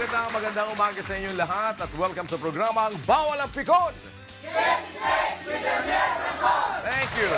magandang umaga sa inyong lahat at welcome sa programang Bawal ang Pikon! Thank you!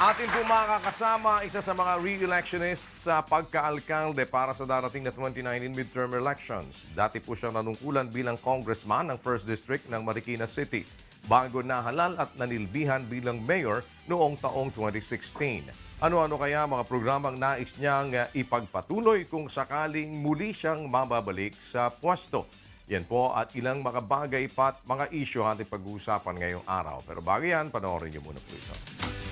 Atin po makakasama isa sa mga re-electionists sa pagkaalkalde para sa darating na 2019 midterm elections. Dati po siyang nanungkulan bilang congressman ng 1st District ng Marikina City bago nahalal at nanilbihan bilang mayor noong taong 2016. Ano-ano kaya mga programang nais niyang ipagpatuloy kung sakaling muli siyang mababalik sa pwesto? Yan po at ilang mga bagay pa at mga isyo ating pag-uusapan ngayong araw. Pero bago yan, panoorin niyo muna po ito.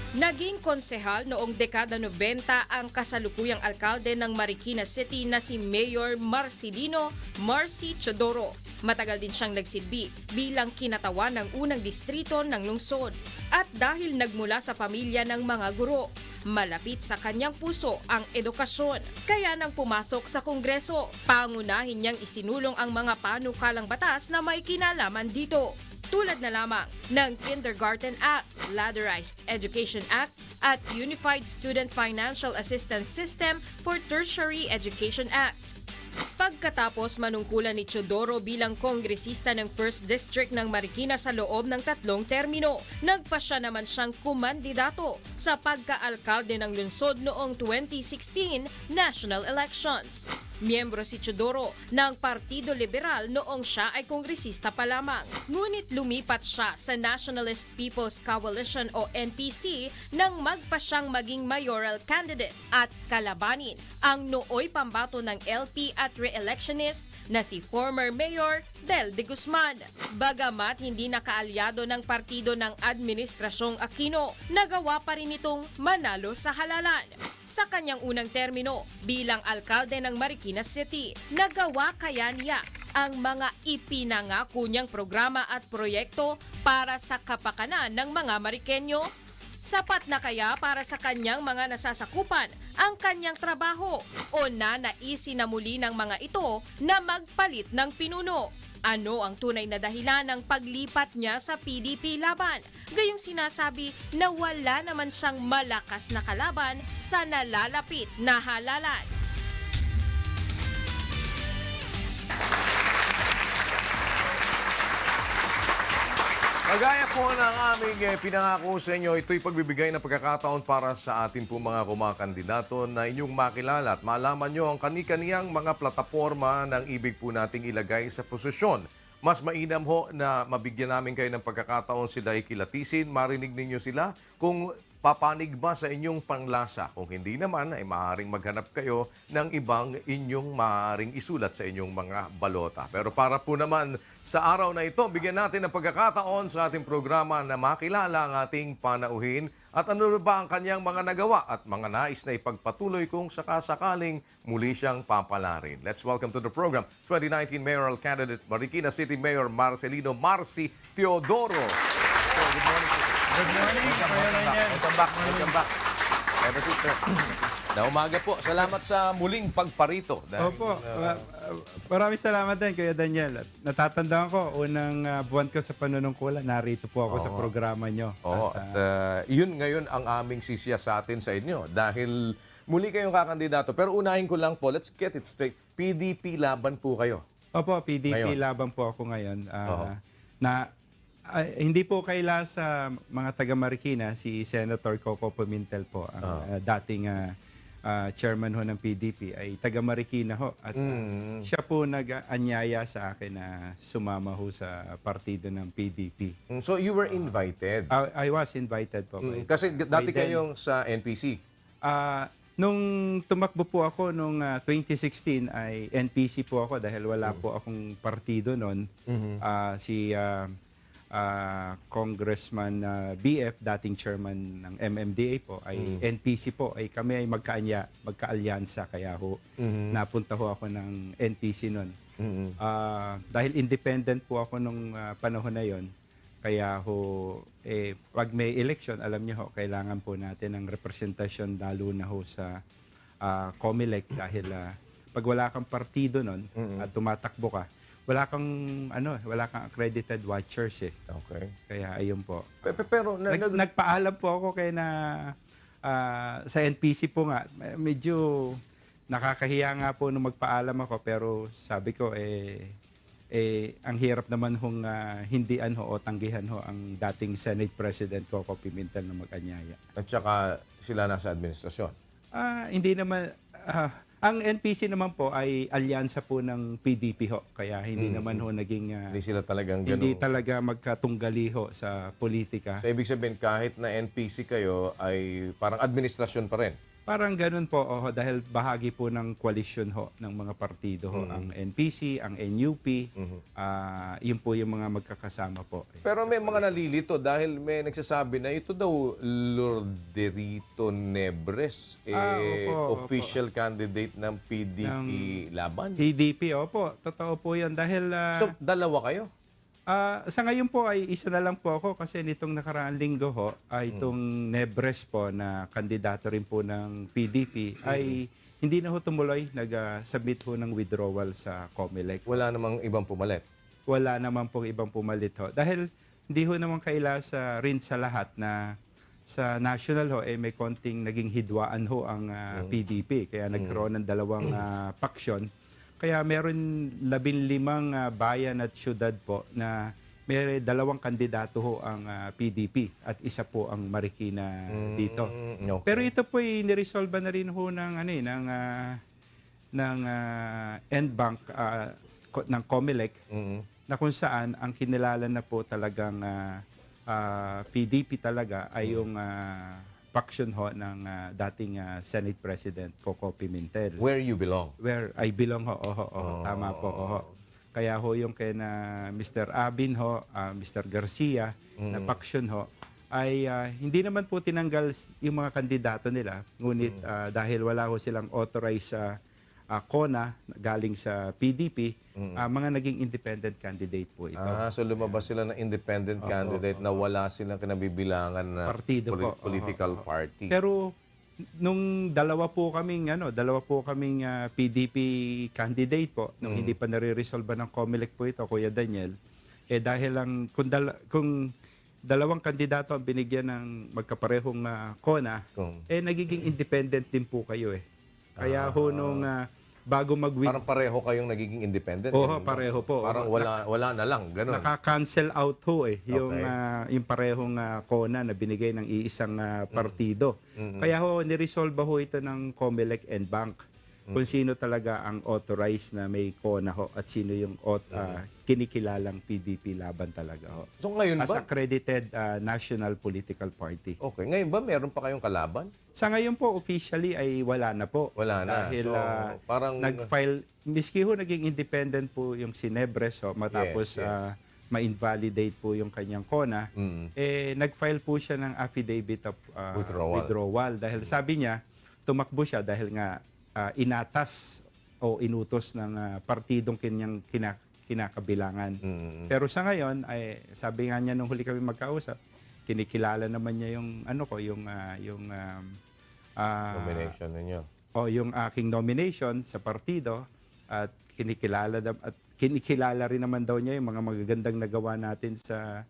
Naging konsehal noong dekada 90 ang kasalukuyang alkalde ng Marikina City na si Mayor Marcelino Marcy Chodoro. Matagal din siyang nagsilbi bilang kinatawan ng unang distrito ng lungsod. At dahil nagmula sa pamilya ng mga guro, malapit sa kanyang puso ang edukasyon. Kaya nang pumasok sa Kongreso, pangunahin niyang isinulong ang mga panukalang batas na may kinalaman dito. Tulad na lamang ng Kindergarten Act, Ladderized Education Act at Unified Student Financial Assistance System for Tertiary Education Act. Pagkatapos manungkulan ni Chodoro bilang kongresista ng 1st District ng Marikina sa loob ng 3 termino, nagpasya naman siyang kumandidato sa pagkaalkalde ng lungsod noong 2016 national elections. Miyembro si Chodoro ng Partido Liberal noong siya ay kongresista pa lamang. Ngunit lumipat siya sa Nationalist People's Coalition o NPC nang magpa siyang maging mayoral candidate at kalabanin ang nooy pambato ng LP at re-electionist na si former Mayor Del de Guzman. Bagamat hindi nakaalyado ng partido ng Administrasyong Aquino, nagawa pa rin itong manalo sa halalan. Sa kanyang unang termino bilang alkalde ng Marikina City, nagawa kaya niya ang mga ipinangako niyang programa at proyekto para sa kapakanan ng mga Marikenyo? Sapat na kaya para sa kanyang mga nasasakupan ang kanyang trabaho o nanaisin na muli ng mga ito na magpalit ng pinuno? Ano ang tunay na dahilan ng paglipat niya sa PDP laban? Gayong sinasabi na wala naman siyang malakas na kalaban sa nalalapit na halalan. Kagaya po ng aming pinangako sa inyo, ito'y pagbibigay ng pagkakataon para sa atin po mga kumakandidato na inyong makilala at malaman nyo ang kani-kaniyang mga plataforma ng ibig po nating ilagay sa posisyon. Mas mainam ho na mabigyan namin kayo ng pagkakataon sila ikilatisin, marinig ninyo sila kung papanig ba sa inyong panglasa. Kung hindi naman, ay maaaring maghanap kayo ng ibang inyong maaaring isulat sa inyong mga balota. Pero para po naman sa araw na ito, bigyan natin ng pagkakataon sa ating programa na makilala ang ating panauhin at ano ba ang kanyang mga nagawa at mga nais na ipagpatuloy kung sakasakaling muli siyang papalarin. Let's welcome to the program 2019 Mayoral Candidate Marikina City Mayor Marcelino Marcy Teodoro. So, good morning po. Good morning. Welcome back. Have a seat, sir. Na umaga po. Salamat sa muling pagparito. Opo. Maraming salamat din, Kuya Daniel. At natatandaan ko, unang buwan ko sa panunungkulan, narito po ako sa programa nyo. Oo. At yun ngayon ang aming sisya sa atin sa inyo. Dahil muli kayong kakandidato. Pero unahin ko lang po, let's get it straight. PDP laban po kayo. Opo, PDP Ngayon. laban po ako ngayon. Hindi po kaila sa mga taga Marikina, si Senator Coco Pimentel po, ang dating chairman ho ng PDP, ay taga Marikina ho. At siya po nag-anyaya sa akin na sumama ho sa partido ng PDP. So you were invited. I was invited po. Kasi dati By then, kayong sa NPC. Nung tumakbo po ako nung 2016 ay NPC po ako dahil wala po akong partido noon. Si Congressman BF, dating chairman ng MMDA po, ay NPC po. Ay kami ay magka-alyansa kaya ho napunta ho ako ng NPC noon. Dahil independent po ako nung panahon na yon. Kaya ho, pag may election, alam niyo ho, kailangan po natin ng representasyon lalo na ho sa COMELEC dahil pag wala kang partido nun at tumatakbo ka, wala kang accredited watchers eh. Okay. Kaya ayun po. Pero Nagpaalam po ako kay na sa NPC po nga, medyo nakakahiya nga po nung magpaalam ako pero sabi ko ang hirap naman hong hindian ho o tanggihan ho ang dating Senate President Coco Pimentel na mag-anyaya. At saka sila nasa administrasyon. Hindi naman ang NPC naman po ay alyansa po ng PDP ho kaya hindi naman ho naging Hindi sila talagang hindi ganun. talaga magkatunggali ho sa politika. So, ibig sabihin, kahit na NPC kayo, ay parang administrasyon pa rin. Parang ganun po, dahil bahagi po ng koalisyon ho ng mga partido ho, ang NPC, ang NUP, yun po yung mga magkakasama po. Pero may mga nalilito dahil may nagsasabi na ito daw Lorderito Nebres, opo. official candidate ng PDP laban. PDP, opo, totoo po yan. Dahil So, dalawa kayo? sa ngayon po ay isa na lang po ako kasi nitong nakaraang linggo ho, ay itong Nebres po na kandidato rin po ng PDP ay hindi na ho tumuloy, nag-submit ho ng withdrawal sa COMELEC. Wala namang ibang pumalit. Wala naman pong ibang pumalit ho. Dahil hindi ho naman kailasa rin sa lahat na sa national ho, may konting naging hidwaan ho ang PDP. Kaya nagkaroon ng dalawang paksyon. Kaya meron 15 bayan at syudad po na may dalawang kandidato ho ang PDP at isa po ang Marikina dito. Okay. Pero ito po ay niresolve na rin ho ng NBank ng COMELEC na kung saan ang kinilala na po talagang PDP talaga ay yung faction ho ng dating Senate President Coco Pimentel. Where you belong. Where I belong ho. Tama po. Kaya ho yung kay na Mr. Abin ho, Mr. Garcia na faction ho ay hindi naman po tinanggal yung mga kandidato nila. Ngunit dahil wala ho silang authorized CONA galing sa PDP, mga naging independent candidate po ito. So lumabas sila ng independent candidate na wala silang kinabibilangan na Partido po. political party. Pero nung dalawa po kaming PDP candidate po nung hindi pa nare-resolve ng COMELEC po ito, Kuya Daniel, dahil lang kung dalawang kandidato ang binigyan ng magkaparehong CONA, nagiging independent din po kayo Kaya ho nung bago mag-win, Parang pareho kayong nagiging independent. Oo, pareho po. Parang wala na lang, ganun. naka-cancel out ho yung parehong CONA na binigay ng iisang partido. Kaya ho niresolve ho ito ng COMELEC and Bank kung sino talaga ang authorized na may CONA ho at sino yung kinikilalang PDP laban talaga ho. So ngayon As ba? accredited national political party. Okay, ngayon ba meron pa kayong kalaban? Sa ngayon po, officially ay wala na po. Wala na. Dahil So, parang nag-file, miski ho naging independent po yung si Nebres matapos Yes. ma-invalidate po yung kanyang CONA, nag-file po siya ng affidavit of withdrawal. Dahil sabi niya, tumakbo siya dahil nga inatas o inutos ng partidong kanyang kinakabilangan. Pero sa ngayon, ay sabi nga niya nung huli kami magkausap, kinikilala naman niya yung nomination ninyo. yung aking nomination sa partido at kinikilala rin naman daw niya yung mga magagandang nagawa natin sa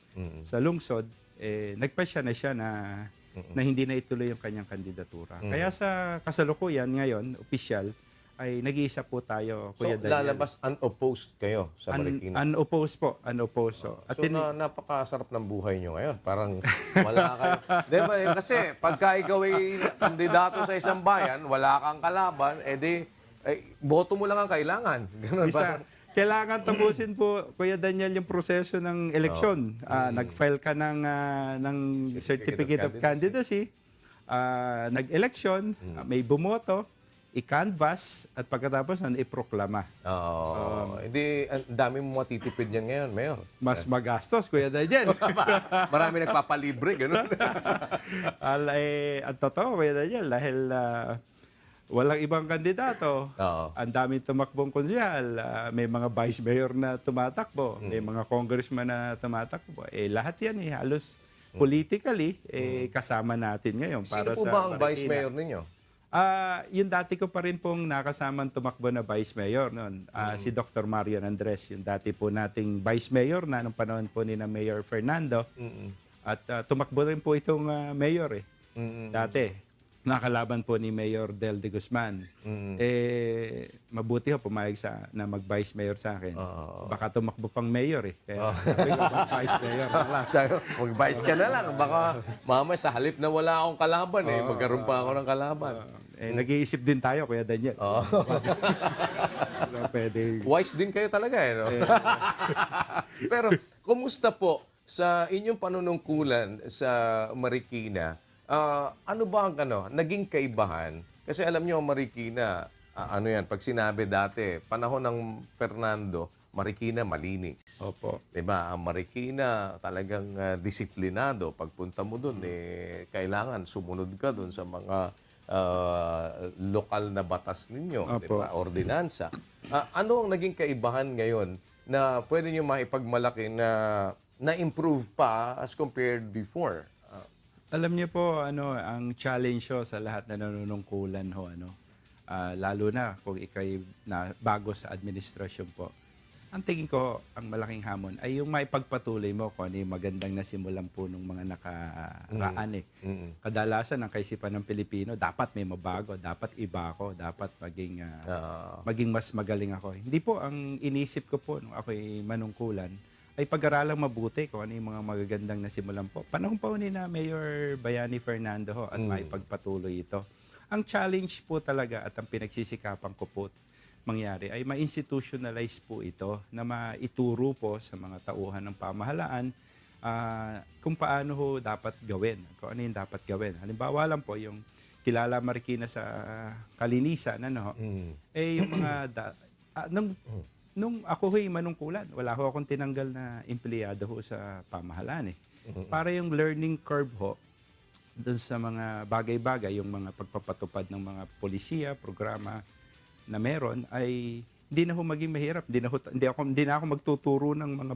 lungsod. Nagpasya na siya na hindi na ituloy yung kanyang kandidatura. Kaya sa kasalukuyan ngayon, opisyal, ay nag-iisa po tayo, So, Kuya Daniel. lalabas unopposed kayo sa Marikina. Unopposed po. Unopposed. At Napakasarap ng buhay nyo ngayon. Parang wala kayo. Diba? Kasi pagka ikaw ay kandidato sa isang bayan, wala kang kalaban, boto mo lang ang kailangan. Ganun ba? Kailangan tapusin po, Kuya Daniel, yung proseso ng eleksyon. Nag-file ka ng Certificate of Candidacy, nag-election, may bumoto, i-canvass, at pagkatapos iproklama. Hindi, ang dami mo matitipid yan ngayon, Mayor. Mas magastos, Kuya Daniel. Marami nagpapalibre, gano'n. Ang totoo, Kuya Daniel, dahil walang ibang kandidato. Ang daming tumakbong konsyal. May mga vice mayor na tumatakbo. May mga congressman na tumatakbo. Lahat yan halos politically kasama natin ngayon. Sino para po sa ba ang Marikina. vice mayor ninyo? Yung dati ko pa rin pong nakasamang tumakbo na vice mayor noon. Si Dr. Marian Andres, yung dati po nating vice mayor na nung panahon po ni na Mayor Fernando. At tumakbo rin po itong mayor dati. nakalaban po ni Mayor Del de Guzman. Mabuti ho pumayag na mag-vice mayor sa akin. Baka tumakbo pang mayor eh. Kaya sabi ko, vice mayor na lang. Sabi ko, mag-vice ka na lang. Baka mama sa halip na wala akong kalaban magkaroon pa ako ng kalaban. Nag-iisip din tayo, Kuya Daniel. Pwede. Wise din kayo talaga no? Pero kumusta po sa inyong panunungkulan sa Marikina? Ano ba ang naging kaibahan? Kasi alam niyo, Marikina, pag sinabi dati, panahon ng Fernando, Marikina malinis. Opo. Diba? Ang Marikina talagang disiplinado. Pagpunta mo doon, kailangan sumunod ka doon sa mga lokal na batas ninyo. Opo. Diba? Ordinansa. Ano ang naging kaibahan ngayon na pwede nyo maipagmalaki na improve pa as compared before? Alam niyo po, ang challenge ho sa lahat na nanunungkulan ho, lalo na kung ikay na bago sa administrasyon po. Ang tingin ko, ang malaking hamon ay yung maipagpatuloy mo kung ano yung magandang nasimulan po ng mga nakaraan eh. Kadalasan ang kaisipan ng Pilipino, dapat may mabago, dapat iba ako, dapat maging mas magaling ako. Hindi po, ang inisip ko po nung ako'y manungkulan, ay pag-aralang mabuti kung ano yung mga magagandang nasimulan po. Panahon pa ni na Mayor Bayani Fernando ho at maipagpatuloy ito. Ang challenge po talaga at ang pinagsisikapan ko po mangyari ay ma-institutionalize po ito na maituro po sa mga tauhan ng pamahalaan kung paano ho dapat gawin, kung ano yung dapat gawin. Halimbawa lang po yung kilala Marikina sa kalinisan, yung mga nung ako ho'y manungkulan, wala ho akong tinanggal na empleyado ho sa pamahalaan eh. Para yung learning curve ho, doon sa mga bagay-bagay, yung mga pagpapatupad ng mga polisiya, programa na meron, ay hindi na ho maging mahirap. Hindi na ako magtuturo ng mga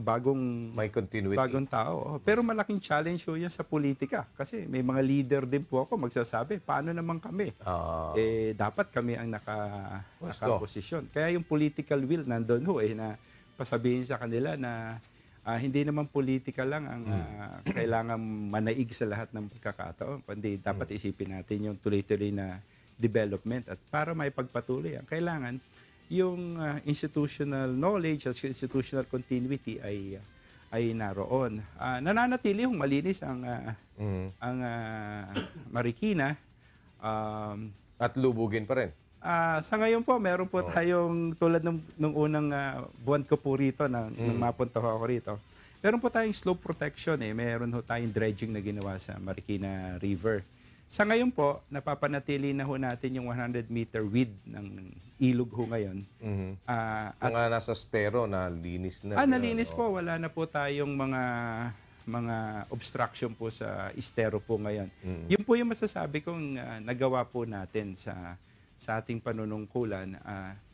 May continuity. bagong tao. Pero malaking challenge ho yan sa politika. Kasi may mga leader din po ako magsasabi, paano naman kami? Dapat kami ang nakaposisyon. Kaya yung political will nandun ho na pasabihin sa kanila na hindi naman politika lang ang kailangan manaig sa lahat ng pagkakataon. Kundi dapat isipin natin yung tuloy-tuloy na development. At para may pagpatuloy, ang kailangan yung institutional knowledge at institutional continuity ay naroon. Nananatili yung malinis ang Marikina. At lubugin pa rin. Sa ngayon po, meron po tayong tulad nung unang buwan ko po rito, nang mapunta ako rito. Meron po tayong slope protection Meron ho tayong dredging na ginawa sa Marikina River. Sa ngayon po, napapanatili na ho natin yung 100-meter width ng ilog ho ngayon. Mga nasa stero na linis na. Nalinis po. Wala na po tayong mga obstruction po sa estero po ngayon. Yun po yung masasabi kong nagawa po natin sa ating panunungkulan.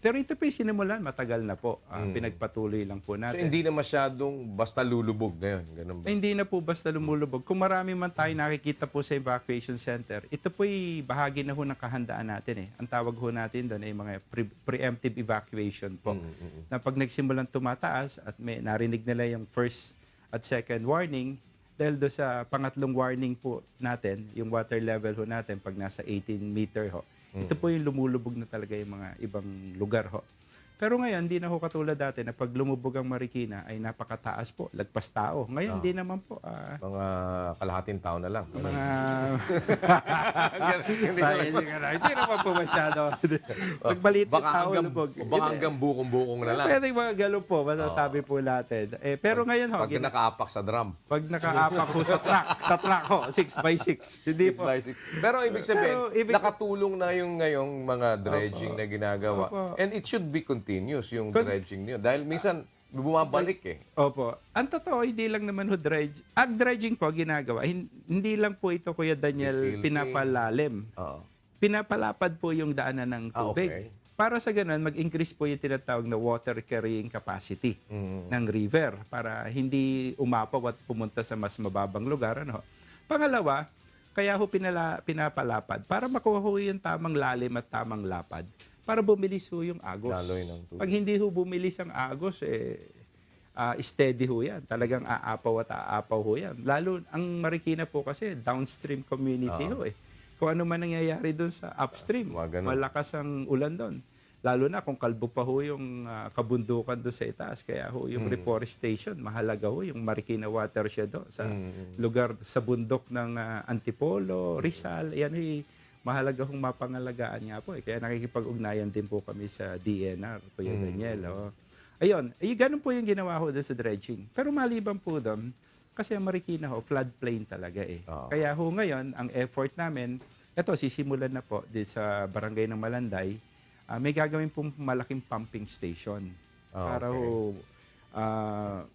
Pero ito po yung sinimulan, matagal na po. Pinagpatuloy lang po So natin. hindi na masyadong basta lulubog na yun. Ganun ba? Hindi na po basta lumulubog. Kung marami man tayo nakikita po sa evacuation center, ito po'y bahagi na ho ng kahandaan natin Ang tawag ho natin doon ay mga preemptive evacuation po. Na pag nagsimulang tumataas at may narinig nila yung first at second warning, dahil doon sa pangatlong warning po natin, yung water level ho natin pag nasa 18 meter ho, ito po yung lumulubog na talaga yung mga ibang lugar ho. Pero ngayon, hindi na ho katulad dati na pag lumubog ang Marikina ay napakataas po, lagpas tao. Ngayon, hindi naman po. Mga kalahating taon na lang. Mga... Hindi naman po masyado. Pag maliit na tao, lubog. Baka hanggang bukong-bukong na lang. Pwede mga gano'n po, masasabi po natin. Pero ngayon ho, Pag nakaapak sa drum. pag nakaapak ho sa truck ho, 6x6. Hindi po. Pero ibig sabihin, Pero nakatulong na yung ngayong mga dredging na ginagawa. And it should be continuous yung dredging niyo. Dahil minsan, bumabalik Opo. Ang totoo, hindi lang naman ho dredge. Ang dredging po ginagawa, hindi lang po ito, Kuya Daniel, Silting. pinapalalim. Pinapalapad po yung daanan ng tubig. Okay. Para sa ganun, mag-increase po yung tinatawag na water carrying capacity ng river para hindi umapaw at pumunta sa mas mababang lugar. Pangalawa, kaya ho pinapalapad para makuha ho yung tamang lalim at tamang lapad para bumilis ho yung agos. Daloy ng tubig. Pag hindi ho bumilis ang agos, steady ho yan. Talagang aapaw at aapaw ho yan. Lalo, ang Marikina po kasi downstream community ho kung ano man nangyayari doon sa upstream. Mga ganun. Malakas ang ulan doon. Lalo na kung kalbo pa ho yung kabundukan doon sa itaas. Kaya ho yung reforestation, mahalaga ho yung Marikina watershed do, sa lugar, sa bundok ng Antipolo, Rizal. Yan ho, mahalaga hong mapangalagaan nga po. Kaya nakikipag-ugnayan din po kami sa DNR, Kuya Daniel. Oh. Ayun, ganun po yung ginawa ho doon sa dredging. Pero maliban po doon, kasi ang Marikina ho, floodplain talaga eh. Kaya ho ngayon, ang effort namin, ito, sisimulan na po di sa barangay ng Malanday, may gagawin pong malaking pumping station. Para ho,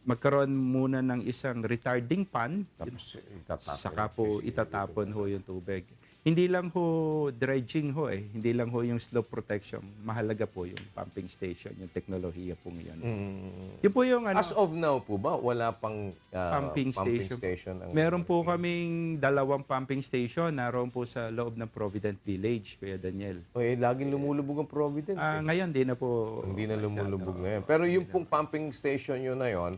magkaroon muna ng isang retarding pond, Tapos itatapon. saka po itatapon ho yung tubig. Hindi lang ho dredging ho eh. Hindi lang ho yung slope protection. Mahalaga po yung pumping station, yung teknolohiya po ngayon. Yun po yung ano, As of now po ba, wala pang pumping station. Meron po kaming 2 pumping station naroon po sa loob ng Provident Village, Kuya Daniel. Laging lumulubog ang Provident. Ngayon, di na po. Hindi na lumulubog ngayon. Pero yung pong pumping station yun na yun,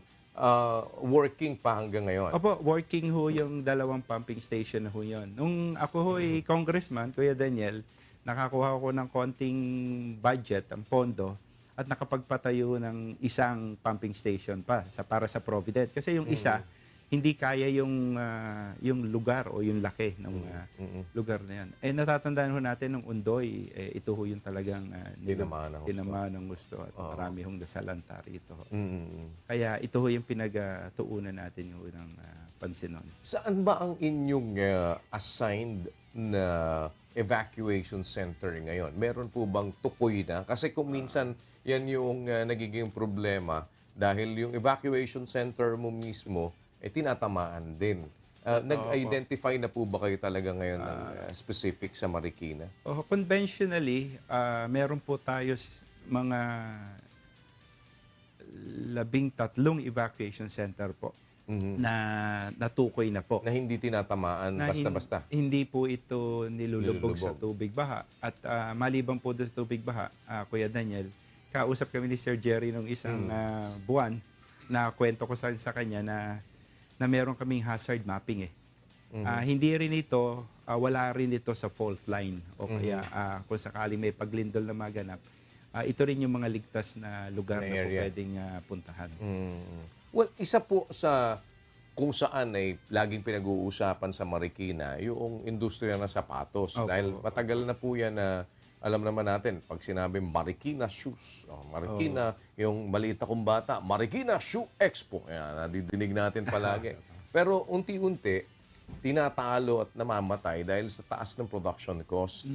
working pa hanggang ngayon. Opo, working ho yung 2 pumping station na ho yun. Nung ako ho ay congressman, Kuya Daniel, nakakuha ko ng konting budget, ang pondo, at nakapagpatayo ng isang pumping station pa para sa Provident. Kasi yung isa, hindi kaya yung lugar o yung laki ng lugar na yan. Natatandaan ho natin nung Undoy, ito ho yung talagang tinamaan ng gusto at marami hong nasalanta rito. Kaya ito ho yung pinagtuunan natin ho ng pansin nun. Saan ba ang inyong assigned na evacuation center ngayon? Meron po bang tukoy na? Kasi kung minsan yan yung nagiging problema dahil yung evacuation center mo mismo tinatamaan din. Nag-identify na po ba kayo talaga ngayon ng specific sa Marikina? Conventionally, meron po tayo mga 13 evacuation center po na natukoy na po. Na hindi tinatamaan basta-basta? Hindi po ito nilulubog sa tubig baha. At maliban po doon sa tubig baha, Kuya Daniel, kausap kami ni Sir Jerry nung isang buwan na kwento ko sa kanya na meron kaming hazard mapping eh. Hindi rin ito, wala rin ito sa fault line. O kaya kung sakaling may paglindol na maganap, ito rin yung mga ligtas na lugar na po pwedeng puntahan. Well, isa po sa kung saan ay laging pinag-uusapan sa Marikina, yung industriya ng sapatos. Dahil matagal na po yan na alam naman natin, pag sinabing Marikina Shoes, Marikina, yung balita kong bata, Marikina Shoe Expo. Yan, nadidinig natin palagi. Pero unti-unti, tinatalo at namamatay dahil sa taas ng production cost.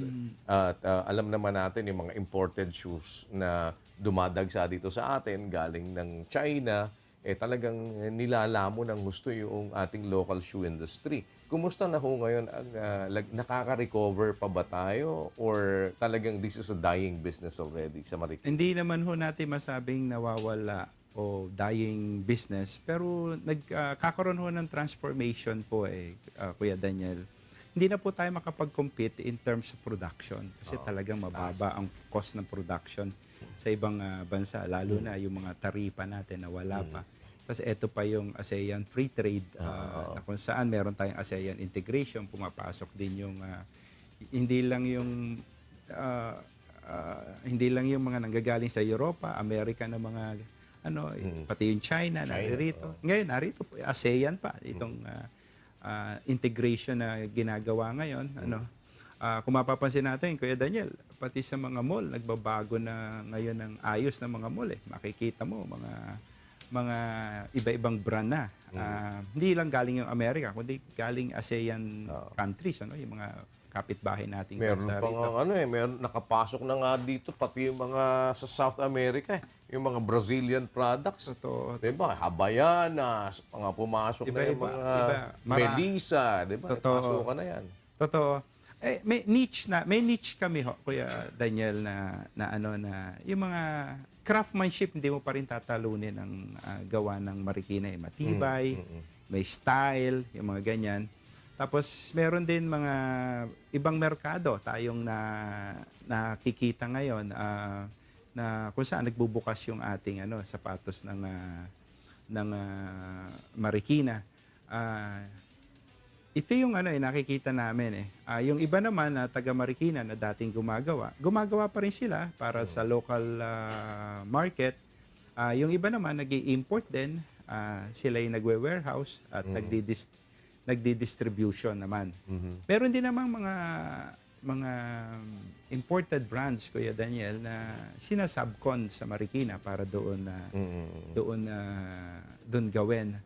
At alam naman natin yung mga imported shoes na dumadagsa dito sa atin, galing ng China, talagang nilalamo ng gusto yung ating local shoe industry. Kumusta na ho ngayon? Nakaka-recover pa ba tayo? Or talagang this is a dying business already sa Marikina? Hindi naman ho natin masabing nawawala o dying business. Pero nagkakaroon ho ng transformation po Kuya Daniel. Hindi na po tayo makapag-compete in terms of production. Kasi talagang mababa ang cost ng production sa ibang bansa. Lalo na yung mga taripa natin na wala pa. Kasi ito pa yung ASEAN Free Trade na kung saan meron tayong ASEAN integration, pumapasok din yung hindi lang yung mga nanggagaling sa Europa, Amerika na mga pati yung China narito. Ngayon narito po ASEAN pa itong integration na ginagawa ngayon. Kung mapapansin natin, Kuya Daniel, pati sa mga mall nagbabago na ngayon ang ayos ng mga mall Makikita mo mga iba-ibang brand na. Hindi lang galing yung Amerika, kundi galing ASEAN countries, yung mga kapitbahay nating meron pang meron nakapasok na nga dito pati yung mga sa South America, yung mga Brazilian products. Totoo. 'Di ba? Havaianas, mga pumasok na yung mga Melissa, 'di ba? Pasok na 'yan. Totoo. May niche kami Kuya Daniel na yung mga craftsmanship hindi mo pa rin tatalunin ang gawa ng Marikina. Matibay, may style, yung mga ganyan. Tapos meron din mga ibang merkado tayong nakikita ngayon na kung saan nagbubukas yung ating sapatos ng Marikina. Ito yung nakikita namin eh. Yung iba naman na taga Marikina na dating gumagawa pa rin sila para sa local market. Yung iba naman nag-i-import din, sila yung nagwe-warehouse at nagdi-distribution naman. Meron din namang mga imported brands, Kuya Daniel, na sinasubcon sa Marikina para doon gawin.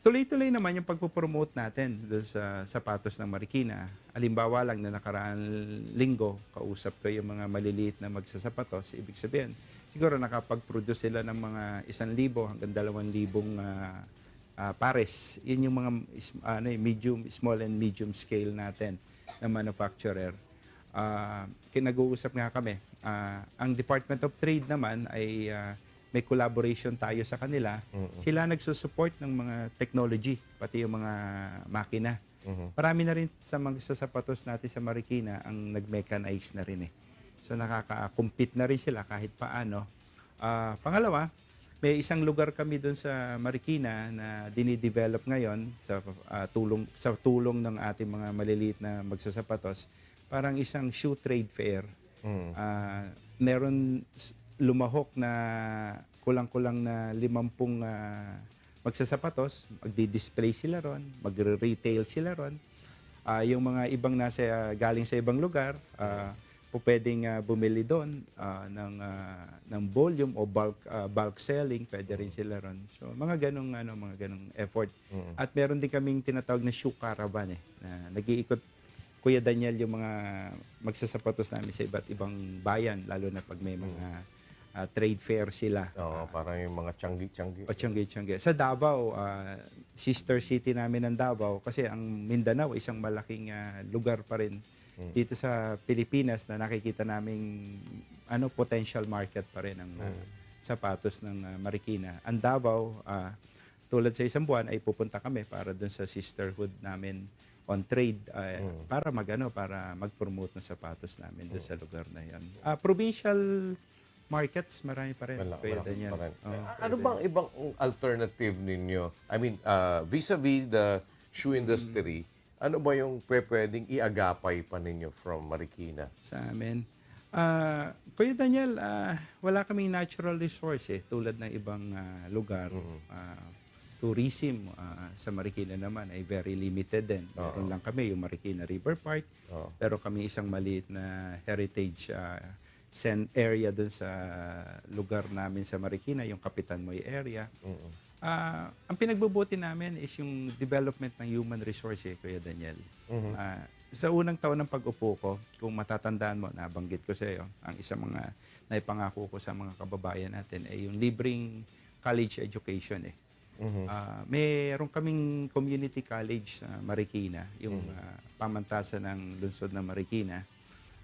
Tuloy-tuloy naman yung pagpo-promote natin doon sa sapatos ng Marikina. Halimbawa lang na nakaraan linggo, kausap ko yung mga maliliit na magsasapatos. Ibig sabihin, siguro nakapag-produce sila ng mga 1,000 hanggang 2,000 pares. Yun yung mga medium, small and medium scale natin na manufacturer. Nag-uusap nga kami. Ang Department of Trade naman ay may collaboration tayo sa kanila. Sila nagsusupport ng mga technology, pati yung mga makina. Marami na rin sa mga sapatos natin sa Marikina ang nag-mechanize na rin eh. So nakaka-compete na rin sila kahit paano. Pangalawa, may isang lugar kami doon sa Marikina na dinidevelop ngayon sa tulong ng ating mga maliliit na magsasapatos. Parang isang shoe trade fair. Meron lumahok na kulang-kulang na 50 magsasapatos, magdi-display sila ron, magre-retail sila ron. Yung mga ibang galing sa ibang lugar, pwedeng bumili doon ng volume o bulk selling, pwede rin sila ron. So mga ganong effort. At meron din kaming tinatawag na shoe caravan na nag-iikot, Kuya Daniel, yung mga magsasapatos namin sa iba't ibang bayan, lalo na pag may mga trade fair sila. Oo, parang yung mga tiyanggi-tiyanggi. O tiyanggi-tiyanggi. Sa Davao, sister city namin ng Davao, kasi ang Mindanao isang malaking lugar pa rin dito sa Pilipinas na nakikita naming potential market pa rin ng sapatos ng Marikina. Ang Davao, tulad sa isang buwan ay pupunta kami para dun sa sisterhood namin on trade para mag-promote ng sapatos namin doon sa lugar na 'yan. Provincial markets, marami pa rin. Malakas pa rin. Ano bang ibang alternative ninyo? I mean, vis-a-vis the shoe industry, ano ba yung pwedeng iagapay pa ninyo from Marikina? Sa amin. Kuya Daniel, wala kaming natural resource tulad ng ibang lugar. Tourism sa Marikina naman ay very limited din. Meron lang kami yung Marikina River Park, pero kami isang maliit na heritage area doon sa lugar namin sa Marikina, yung Kapitan Moy area. Ang pinagbubuti namin is yung development ng human resource, Kuya Daniel. Sa unang taon ng pag-upo ko, kung matatandaan mo, nabanggit ko sa iyo, ang isang mga naipangako ko sa mga kababayan natin ay yung libreng college education mayroon kaming community college sa Marikina, yung pamantasan ng lungsod ng Marikina.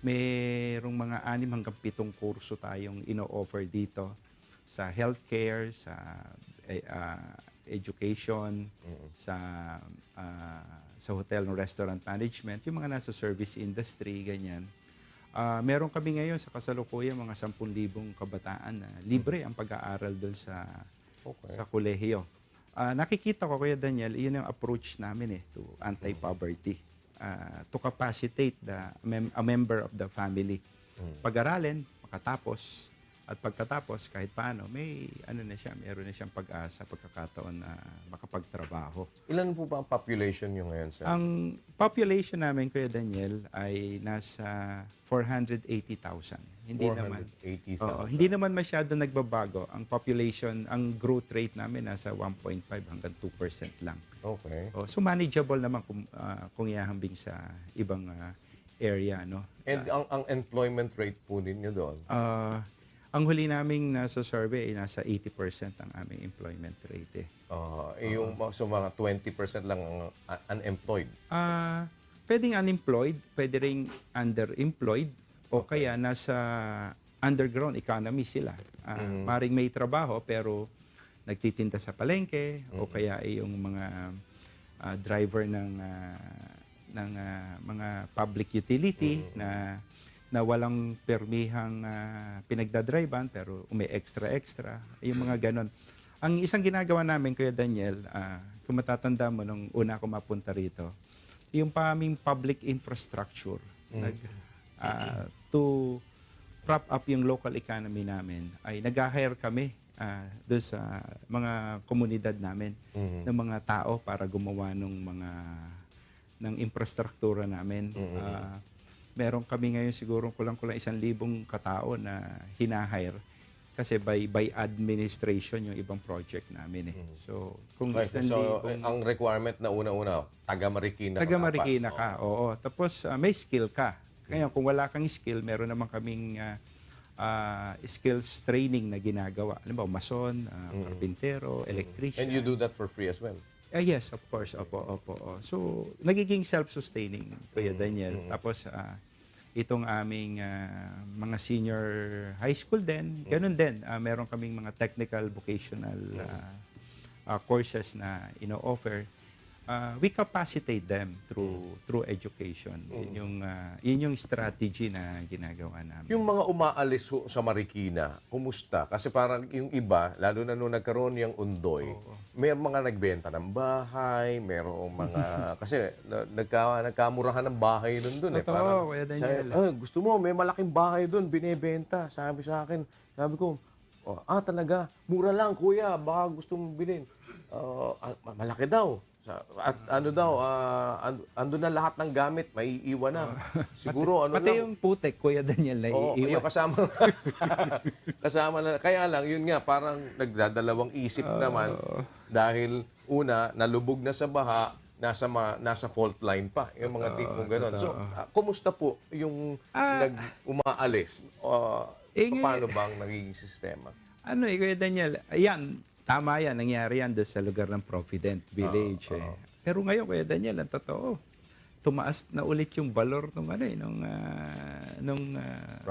Mayroong mga 6 hanggang 7 kurso tayong ino-offer dito sa healthcare, sa education, sa hotel and restaurant management, yung mga nasa service industry, ganyan. Meron kami ngayon sa kasalukuyan mga 10,000 kabataan na libre ang pag-aaral doon sa kolehiyo. Nakikita ko, Kuya Daniel, yun yung approach namin to anti-poverty. To capacitate a member of the family. Pag-aralin, makatapos, at pagkatapos, kahit paano, meron na siyang pag-asa, pagkakataon na makapagtrabaho. Ilan po ba ang population nyo ngayon, sir? Ang population namin, Kuya Daniel, ay nasa 480,000. Hindi 480,000. hindi naman masyado nagbabago. Ang population, ang growth rate namin nasa 1.5 hanggang 2% lang. Okay. So manageable naman kung ihahambing sa ibang area, no? And ang employment rate po ninyo doon? Ang huli naming nasa survey ay nasa 80% ang aming employment rate. Yung mga 20% lang ang unemployed? Pwedeng unemployed, pwede ring underemployed, o kaya nasa underground economy sila. Maring may trabaho pero nagtitinda sa palengke, o kaya ay yung mga driver ng mga public utility na walang permihang pinagdadrivean pero may extra. Yung mga ganon. Ang isang ginagawa namin, Kuya Daniel, kung matatanda mo, nung una ako mapunta rito, yung aming public infrastructure, to prop up yung local economy namin, ay nag-hire kami doon sa mga komunidad namin ng mga tao para gumawa ng infrastruktura namin. Meron kami ngayon siguro kulang-kulang 1,000 katao na hinahire kasi by administration yung ibang project namin eh. So, kung Okay, so 1,000 ang requirement na una-una, taga-Marikina ka taga-Marikina dapat. ka, oo. Tapos may skill ka. Ngayon, kung wala kang skill, meron naman kaming skills training na ginagawa. Alam mo, mason, karpintero, electrician. And you do that for free as well? Yes, of course. Opo. So, nagiging self-sustaining, Kuya Daniel. Tapos, itong aming mga senior high school din, ganun din. Meron kaming mga technical vocational courses na ino-offer. We capacitate them through education. Yun yung strategy na ginagawa namin. Yung mga umaalis sa Marikina, kumusta? Kasi parang yung iba, lalo na nung nagkaroon yung Undoy, may mga nagbenta ng bahay, merong mga... kasi nagkamurahan ng bahay nun dun eh. Totoo, Parang, Kuya Daniel. gusto mo, may malaking bahay dun, binebenta. Sabi sa akin, sabi ko, talaga, mura lang kuya, baka gusto mong bilhin. Malaki daw. At ano daw, ando na lahat ng gamit, may iiwan na. Siguro ano Pati lang. yung putek, Kuya Daniel, na Oo, iiwan. yung kasama. Kasama na. Kaya lang, yun nga, parang nagdadalawang isip naman. Dahil una, nalubog na sa baha, nasa fault line pa. Yung mga tipong gano'n. So, kumusta po yung umaalis? Paano bang nagiging sistema? Ano Kuya Daniel, ayan, tama yan, nangyari yan doon sa lugar ng Provident Village. Pero ngayon, Kuya Daniel, ang totoo, tumaas na ulit yung valor nung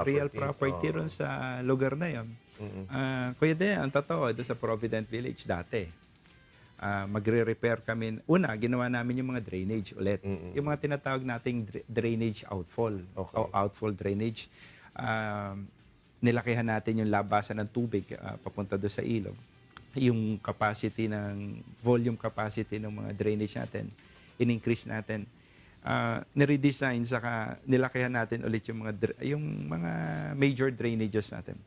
real property ron sa lugar na yun. Kuya Daniel, ang totoo, doon sa Provident Village dati, magre-repair kami. Una, ginawa namin yung mga drainage ulit. Yung mga tinatawag nating drainage outfall. Okay. O outfall drainage. Nilakihan natin yung labasan ng tubig papunta doon sa ilog. Yung volume capacity ng mga drainage natin, in-increase natin. Niredesign, saka nilakihan natin ulit yung mga major drainages natin.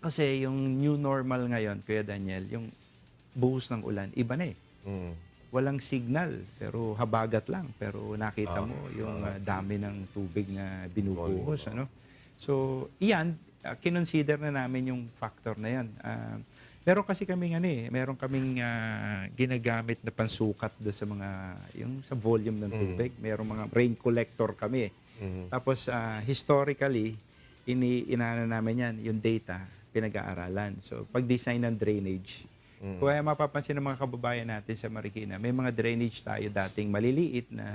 Kasi yung new normal ngayon, Kuya Daniel, yung buhos ng ulan, iba na eh. Walang signal, pero habagat lang. Pero nakita mo yung dami ng tubig na binubuhos. Ano? So, iyan, kinonsider na namin yung factor na yan. Meron kasi kaming ginagamit na pansukat do sa sa volume ng tubig. Merong mga rain collector kami. Tapos historically inaano namin yan, yung data pinag-aaralan. So pag-design ng drainage, kung mapapansin ng mga kababayan natin sa Marikina, may mga drainage tayo dating maliliit na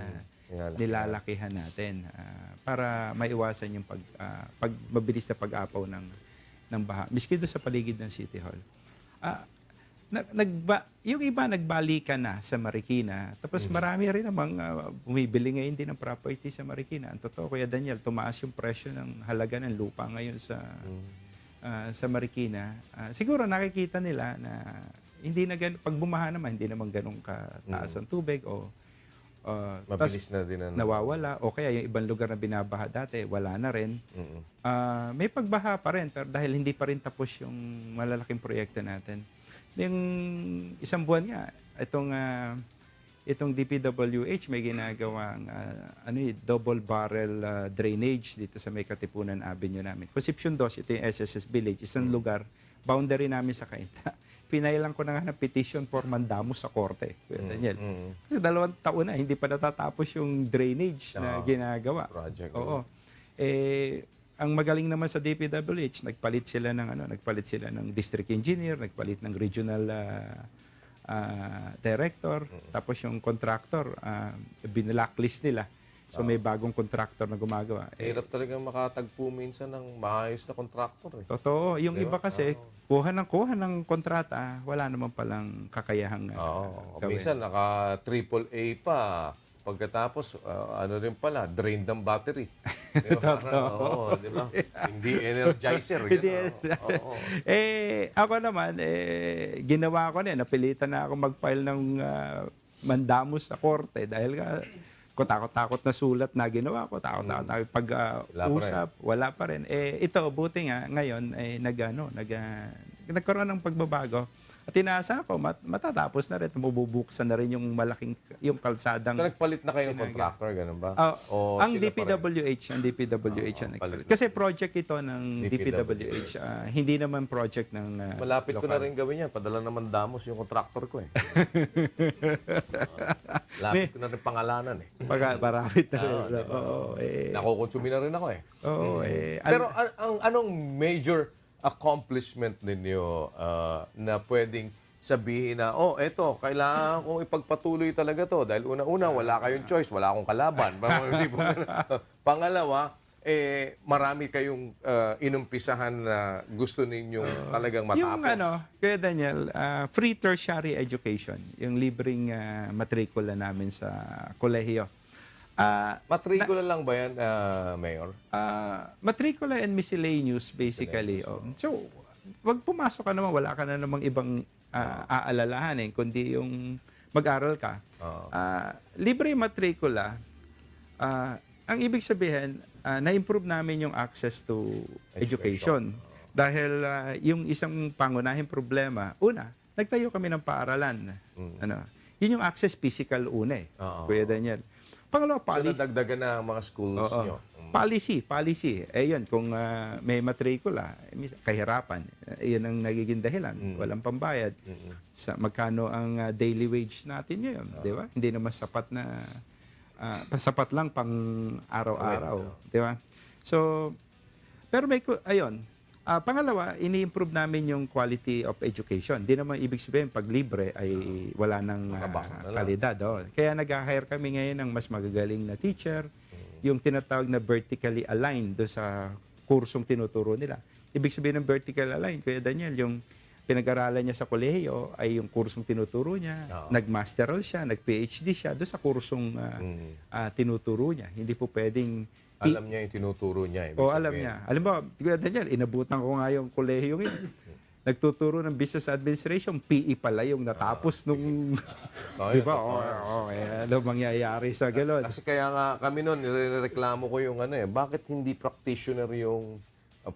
nilalakihan natin para maiwasan yung mabilis na pag-apaw ng baha. Miski doon sa paligid ng City Hall. Yung iba nagbalikan na sa Marikina. Tapos marami rin namang bumibili ngayon din ng property sa Marikina. Ang totoo, Kuya Daniel, tumaas yung presyo ng halaga ng lupa ngayon sa Marikina. Siguro nakikita nila na hindi na pag bumaha naman, hindi naman ganun kataas ang tubig o Mabilis na din nawawala o kaya yung ibang lugar na binabaha dati wala na rin. May pagbaha pa rin pero dahil hindi pa rin tapos yung malalaking proyekto natin. Yung isang buwan nga itong DPWH may ginagawang double barrel drainage dito sa may Katipunan Avenue namin. Concepcion 2, ito yung SSS Village, isang lugar, boundary namin sa Cainta. Pinailan ko na nga ng petition for mandamus sa korte, Kuya Daniel. Kasi 2 taon na, hindi pa natatapos yung drainage na ginagawa. Project. Oo. Ang magaling naman sa DPWH, nagpalit sila ng district engineer, nagpalit ng regional director, tapos yung contractor, binlacklist nila. So may bagong contractor na gumagawa. Hirap talaga makatagpo minsan ng maayos na contractor. Totoo. Yung iba kasi, kuha ng kontrata, wala naman palang kakayahang gawin. Minsan naka AAA pa. Pagkatapos, rin pala, drained ng battery. Di ba? Di ba? Hindi energizer. Ako naman, ginawa ko na, napilitan na ako mag-file ng mandamos sa korte dahil ko takot-takot na sulat na ginawa ko, takot-takot na pag-usap, wala pa rin. Ito, buti nga, ngayon, nagkaroon ng pagbabago. At inaasa ko, matatapos na rin, mabubuksan na rin yung kalsadang. So, nagpalit na kayo ng contractor, ganun ba? O Ang sila pa rin? DPWH ang nagpalit. Kasi project ito ng DPWH, hindi naman project ng Malapit ko na lokal. rin gawin yan. Padala naman damos yung contractor ko eh. Malapit ko na rin pangalanan eh. Marami na rin. Nakukonsumi na rin ako eh. Pero Pero anong major accomplishment ninyo na pwedeng sabihin na, eto, kailangan kong ipagpatuloy talaga to dahil una-una, wala kayong choice, wala akong kalaban. Pangalawa, marami kayong inumpisahan na gusto ninyong talagang matapos. yung Kuya Daniel, free tertiary education, yung libreng matrikula namin sa kolehiyo. Matrikula lang ba yan, Mayor? Matricula and miscellaneous basically. So, wag pumasok ka naman, wala ka na namang ibang aalalahanin, kundi yung mag-aral ka. Libre matrikula, ang ibig sabihin, na-improve namin yung access to education. Dahil yung isang pangunahing problema, una, nagtayo kami ng paaralan. Yun yung access physical una Kuya Daniel. Pangalawa, So, nadagdagan na ang mga schools nyo. Policy. Yun, kung may matrikula, kahirapan. Yun ang nagiging dahilan. Walang pambayad. Magkano ang daily wage natin ngayon, di ba? Hindi naman sapat sapat lang pang araw-araw, di ba? So, pero pangalawa, ini-improve namin yung quality of education. Hindi naman ibig sabihin pag libre ay wala nang kalidad. Kaya nag-hire kami ngayon ng mas magagaling na teacher, yung tinatawag na vertically aligned do sa kursong tinuturo nila. Ibig sabihin ng vertically aligned, Kuya Daniel, yung pinag-aralan niya sa kolehiyo ay yung kursong tinuturo niya. Nag-masteral siya, nag-PhD siya do sa kursong tinuturo niya. Hindi po pwedeng Alam niya yung tinuturo niya. alam niya. Alam mo, Kuya Daniel, inabutan ko nga yung kolehiyo yun. Nagtuturo ng business administration, PE pala yung natapos nung... di ba? Ano mangyayari sa galon? Kasi kaya nga kami noon, nireklamo ko yung bakit hindi practitioner yung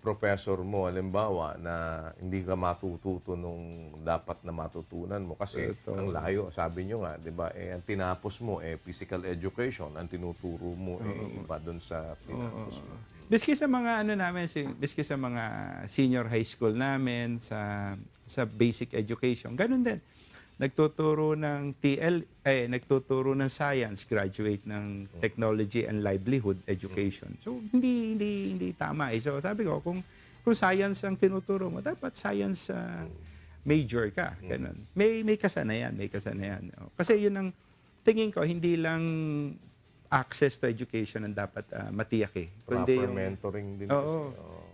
professor mo, halimbawa, na hindi ka matututo nung dapat na matutunan mo. Kasi ang layo, sabi nyo nga, di ba, ang tinapos mo, physical education, ang tinuturo mo, iba doon sa tinapos mo. Biski sa mga biski sa mga senior high school namin, sa basic education, ganun din. Nagtuturo ng nagtuturo ng science, graduate ng technology and livelihood education. So hindi tama. So sabi ko, kung science ang tinuturo mo, dapat science major ka, ganun. May kasanayan. Kasi yun ang tingin ko, hindi lang access to education ang dapat matiyak Proper mentoring din.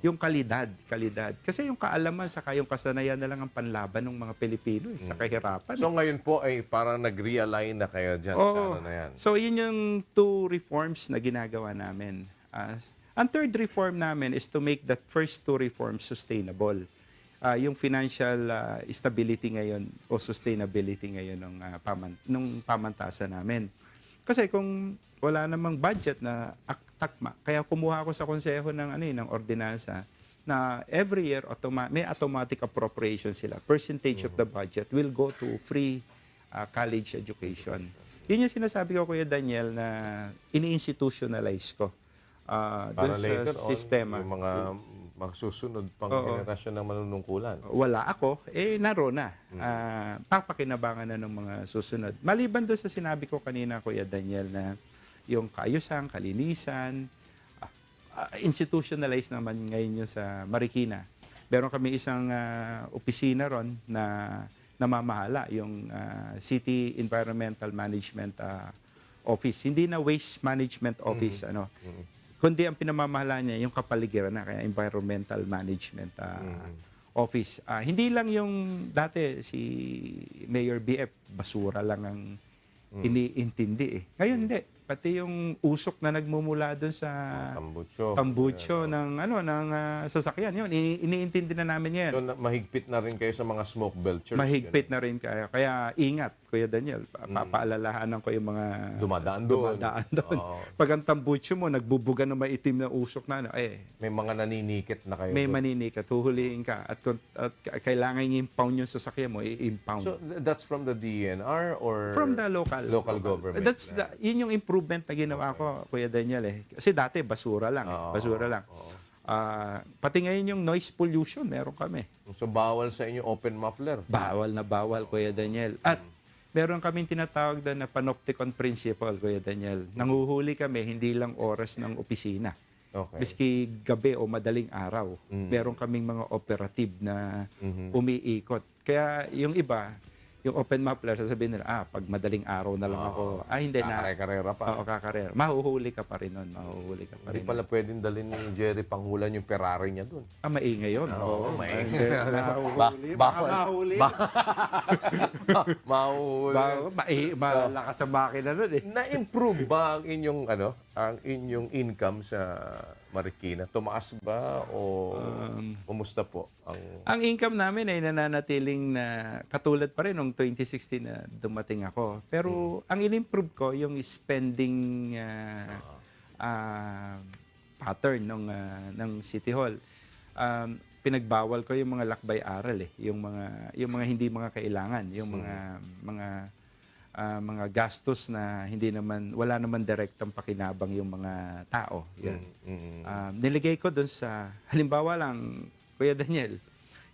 Yung kalidad. Kasi yung kaalaman saka yung kasanayan na lang ang panlaban ng mga Pilipino sa kahirapan. So ngayon po ay parang nag-realign na kayo dyan sa na yan. So yun yung 2 reforms na ginagawa namin. Ang third reform namin is to make that first 2 reforms sustainable. Yung financial stability ngayon o sustainability ngayon ng pamantasan namin. Kasi kung wala namang budget na takma, kaya kumuha ako sa konseho ng ordinansa na every year may automatic appropriation sila. Percentage of the budget will go to free college education. Yun yung sinasabi ko, Kuya Daniel, na ini-institutionalize ko Para dun later sa sistema. yung mga magsusunod pang generasyon ng manunungkulan. Wala ako, naroon na. Papakinabangan na ng mga susunod. Maliban doon sa sinabi ko kanina, Kuya Daniel, na yung kaayusan, kalinisan, institutionalized naman ngayon yun sa Marikina. Meron kami isang opisina ron na namamahala, yung City Environmental Management Office. Hindi na Waste Management Office, kundi ang pinamamahala niya yung kapaligiran na, kaya Environmental Management Office. Hindi lang yung dati si Mayor BF, basura lang ang iniintindi Ngayon hindi. pati yung usok na nagmumula doon sa tambucho ng sasakyan. Yun, iniintindi na namin yan. So, mahigpit na rin kayo sa mga smoke belchers. Mahigpit na rin kaya. Kaya ingat, Kuya Daniel. Papaalalahanan ko yung mga Dumadaan doon. Oo. Pag ang tambucho mo, nagbubuga ng maitim na usok na, May mga naninikit na kayo may doon. maninikat, huhulihin ka. At kailangan i-impound yung sasakyan mo, i-impound. So, that's from the DNR or From the local government? Yun yung improvement na ginawa ko, Kuya Daniel. Kasi dati, basura lang. Basura lang. Pati ngayon yung noise pollution, meron kami. So, bawal sa inyo open muffler? Bawal na bawal, Kuya Daniel. At meron kaming tinatawag doon na panopticon principle, Kuya Daniel. Nanguhuli kami, hindi lang oras ng opisina. Okay. Miski gabi o madaling araw, meron kaming mga operative na umiikot. Kaya yung iba, yung open muffler, sasabihin nila, pag madaling araw na lang ako, hindi na. Kakakarera pa. Oo, kakarera. Mahuhuli ka pa rin nun. Mahuhuli ka pa Hindi rin. pala pwedeng dalhin ni Jerry Panghulan yung Ferrari niya doon. Maingay yun. Oo, maingay. Mahuhuli. Mahuli. Mahuli. Malakas ang makina nun eh. Na-improve ba ang inyong income sa Marikina? Tumaas ba o kumusta po Ang income namin ay nananatiling na katulad pa rin noong 2016 na dumating ako. Pero ang in-improve ko yung spending pattern ng City Hall. Pinagbawal ko yung mga lakbay-aral yung mga hindi mga kailangan, yung mga gastos na wala naman direktang pakinabang yung mga tao. Yan. Niligay ko doon sa halimbawa lang, Kuya Daniel,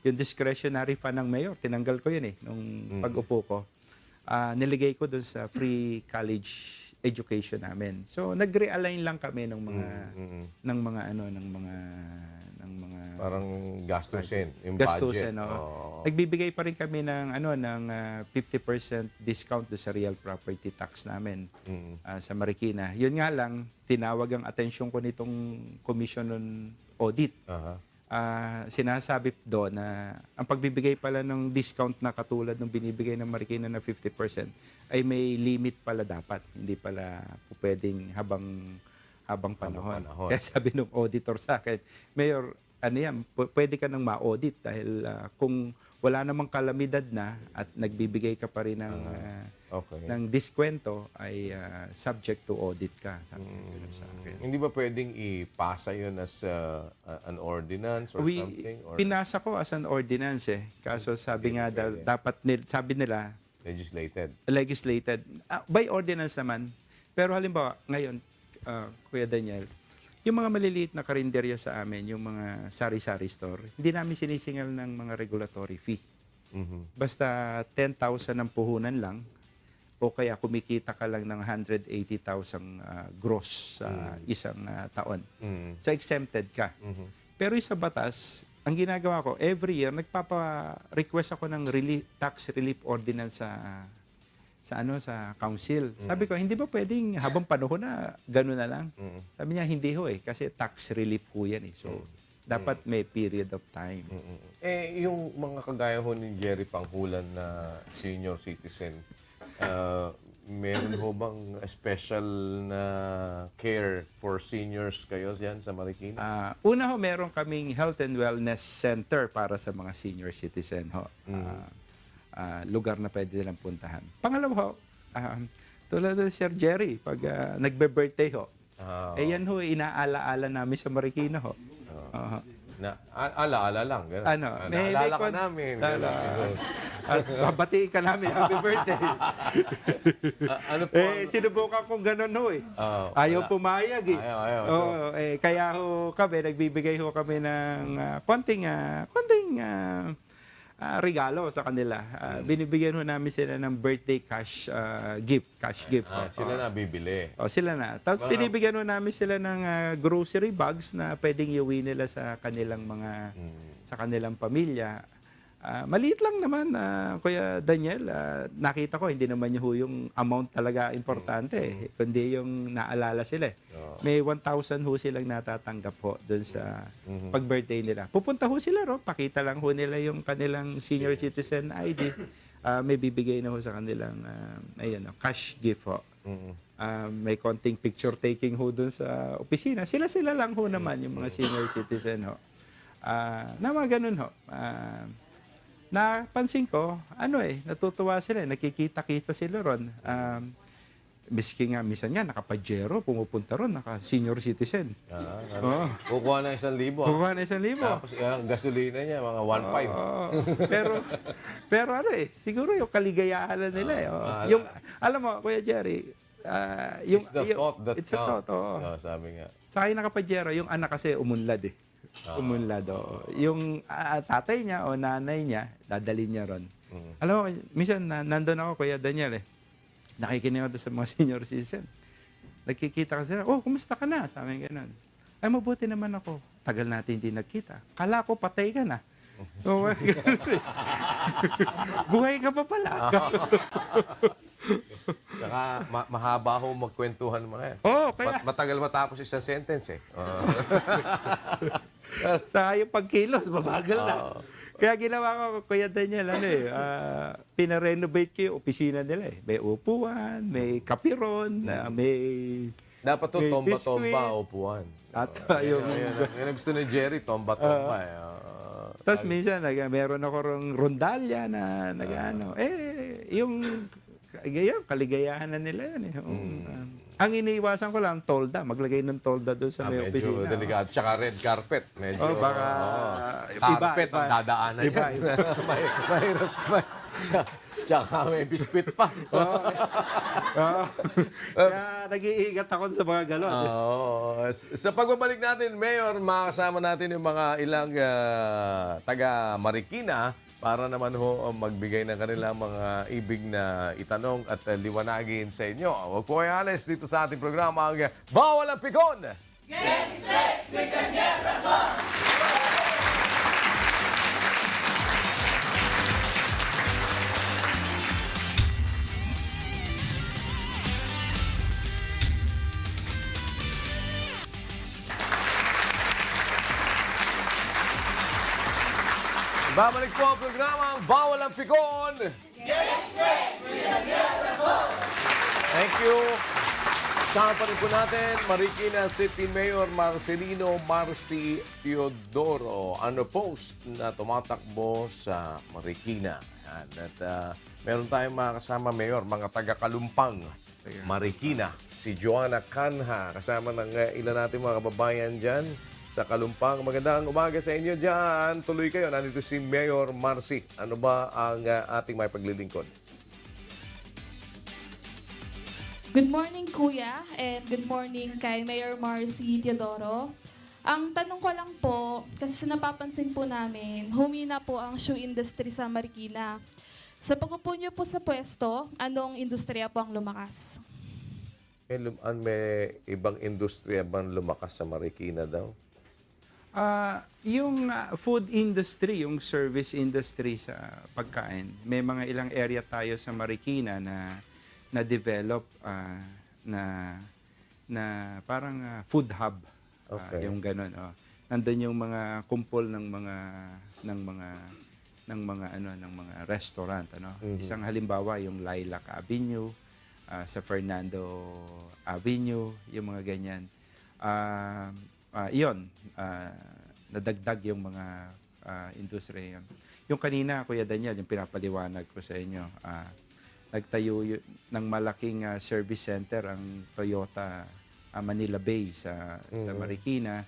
yung discretionary fund ng mayor, tinanggal ko yun nung pag-upo ko. Niligay ko doon sa free college education namin. So nag-realign lang kami ng mga parang gastusin, yung gastusin, budget? Nagbibigay pa rin kami ng 50% discount do sa real property tax namin sa Marikina. Yun nga lang, tinawag ang atensyon ko nitong Commission on Audit. Sinasabi doon na ang pagbibigay pala ng discount na katulad ng binibigay ng Marikina na 50% ay may limit pala dapat. Hindi pala pwedeng habang panahon. Kaya sabi ng auditor sa akin, Mayor, pwede ka nang ma-audit dahil kung wala namang kalamidad na at nagbibigay ka pa rin ng diskwento ay subject to audit ka. Sabi sa akin. Hindi ba pwedeng ipasa yun as an ordinance or something? Or Pinasa ko as an ordinance Kaso sabi nga sabi nila legislated. By ordinance naman. Pero halimbawa, ngayon, Kuya Daniel, yung mga maliliit na karinderya sa amin, yung mga sari-sari store, hindi namin sinisingal ng mga regulatory fee. Basta 10,000 ang puhunan lang o kaya kumikita ka lang ng 180,000 gross sa isang taon. So exempted ka. Pero sa batas, ang ginagawa ko, every year, nagpapa-request ako ng tax relief ordinance sa council. Sabi ko, hindi ba pwedeng habang panahon na gano'n na lang? Sabi niya, hindi kasi tax relief ho yan So, dapat may period of time. yung mga kagaya ho ni Jerry Panghulan na senior citizen, meron ho bang special na care for seniors kayo yan sa Marikina? Una meron kaming health and wellness center para sa mga senior citizen lugar na pwede nilang puntahan. Pangalawa tulad ng Sir Jerry, pag nagbe-birthday yan inaala-ala namin sa Marikina Ala-ala lang. Naalala ka namin. Babatiin ka namin, happy birthday. Ano po? Sinubukan kong ganun ayaw pumayag Ayaw. Kaya kami, nagbibigay kami ng konting regalo sa kanila. Binibigyan namin sila ng birthday cash gift. Sila na bibili. Sila na. Tapos binibigyan namin sila ng grocery bags na pwedeng iuwi nila sa kanilang sa kanilang pamilya. Maliit lang naman, Kuya Daniel. Nakita ko, hindi naman yung amount talaga importante. Kundi yung naalala sila. May 1,000 silang natatanggap doon sa pag-birthday nila. Pupunta sila pakita lang nila yung kanilang senior citizen ID. may bibigay na ho sa kanilang ayun, cash gift ho. May konting picture taking ho dun sa opisina. Sila lang ho naman yung mga senior citizen ho. Na mga ganun ho. Napansin ko, natutuwa sila. Nakikita-kita sila ron. Miski nga, minsan nga, nakapajero, pumupunta ron, naka-senior citizen. Oo. Kukuha na 1,000. Kukuha na 1,000. Tapos ang gasolina niya, mga 1,500. Pero siguro yung kaligayahan nila. Yung, alam mo, Kuya Jerry, It's the thought that it's a thought, counts. Sabi nga. Sa akin nakapajero, yung anak kasi umunlad eh. Umunlad, oo. Yung tatay niya o nanay niya, dadalhin niya ron. Alam mo, minsan nandun ako, Kuya Daniel nakikinig ako sa mga senior citizen. Nagkikita kasi sila, kumusta ka na? Sabi nga ganun. Ay, mabuti naman ako. Tagal natin hindi nagkita. Kala ko patay ka na. Buhay ka pa pala. Saka mahaba ho magkwentuhan mo na yan. Kaya Matagal matapos isang sentence eh. sa yung pagkilos, mabagal na. Kaya ginawa ko, Kuya Daniel, pinarenovate ko yung opisina nila eh. May upuan, may kapiron, may... Dapat to may tomba-tomba biscuit. upuan. At Yung gusto ni Jerry, tomba-tomba. Tapos minsan, meron ako rondalya na nag-ano. Yung kaligayahan na nila yan eh. Ang iniiwasan ko lang, tolda. Maglagay ng tolda doon sa may medyo opisina. delikado. Tsaka red carpet. Medyo, baka... carpet ang dadaanan Iba. yan. Mahirap. Tsaka may biskwit pa. Kaya nag-iingat ako sa mga galon. Sa pagbabalik natin, Mayor, makasama natin yung mga ilang taga Marikina para naman ho magbigay ng kanilang mga ibig na itanong at liwanagin sa inyo. Huwag po kayo alis dito sa ating programa ang Bawal ang Pikon! Get straight with the Babalik po ang programa ang Bawal ang Pikon! Get straight with the Thank you! Kasama pa rin po natin, Marikina City Mayor Marcelino Marci Teodoro, post na tumatakbo sa Marikina. At meron tayong mga kasama, Mayor, mga taga-Kalumpang, Marikina. Si Joanna Canha, kasama ng ilan natin mga kababayan dyan sa Kalumpang. Magandang umaga sa inyo dyan. Tuloy kayo. Nandito si Mayor Marci. Ano ba ang ating may paglilingkod? Good morning, Kuya, and good morning kay Mayor Marci Teodoro. Ang tanong ko lang po, kasi napapansin po namin, humina po ang shoe industry sa Marikina. Sa pag-upo niyo po sa pwesto, anong industriya po ang lumakas? May ibang industriya bang lumakas sa Marikina daw? Yung food industry, yung service industry sa pagkain, may mga ilang area tayo sa Marikina na develop na parang food hub. Okay. Yung ganun. Nandun yung mga kumpol ng mga restaurant, Isang halimbawa yung Lilac Avenue, sa Fernando Avenue, yung mga ganyan. Nadagdag yung mga industriya. Yung kanina, Kuya Daniel, yung pinapaliwanag ko sa inyo, nagtayo ng malaking service center ang Toyota Manila Bay sa Marikina.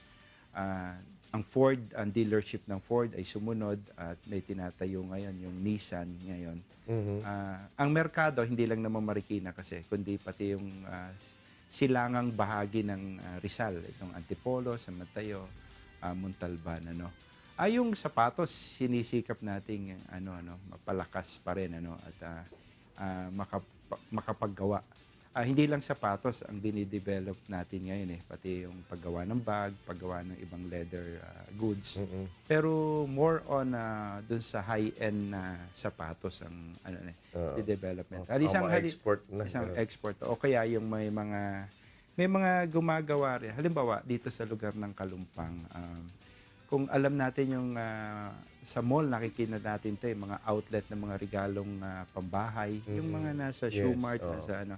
Ang Ford, ang dealership ng Ford ay sumunod at may tinatayo ngayon yung Nissan ngayon. Ang merkado, hindi lang naman Marikina kasi, kundi pati yung silangang bahagi ng Rizal, itong Antipolo, San Mateo, Montalban, yung sapatos sinisikap nating mapalakas pa rin at makapaggawa. Hindi lang sapatos ang dinidevelop natin ngayon pati yung paggawa ng bag, paggawa ng ibang leather goods. Pero more on dun sa high-end na sapatos ang development. Isang export na. Isang export. O kaya yung may mga gumagawa rin. Halimbawa, dito sa lugar ng Kalumpang, kung alam natin yung sa mall, nakikita natin ito, yung mga outlet ng mga regalong pambahay, yung mga nasa Yes, Shoe Mart, oo. nasa ano.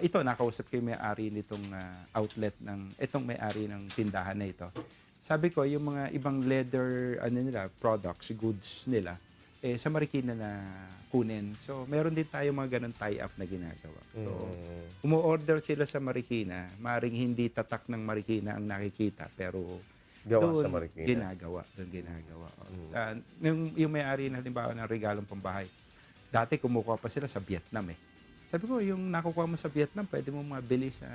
Ito, nakausap ko yung may-ari nitong outlet itong may-ari ng tindahan na ito. Sabi ko, yung mga ibang leather products, goods nila, sa Marikina na kunin. So, meron din tayo mga ganun tie-up na ginagawa. So, umu-order sila sa Marikina, maring hindi tatak ng Marikina ang nakikita, pero Gawa doon sa Marikina. Doon ginagawa. Yung may-ari na halimbawa ng regalong pambahay, dati kumukuha pa sila sa Vietnam eh. Sabi ko, yung nakukuha mo sa Vietnam, pwede mo mabili sa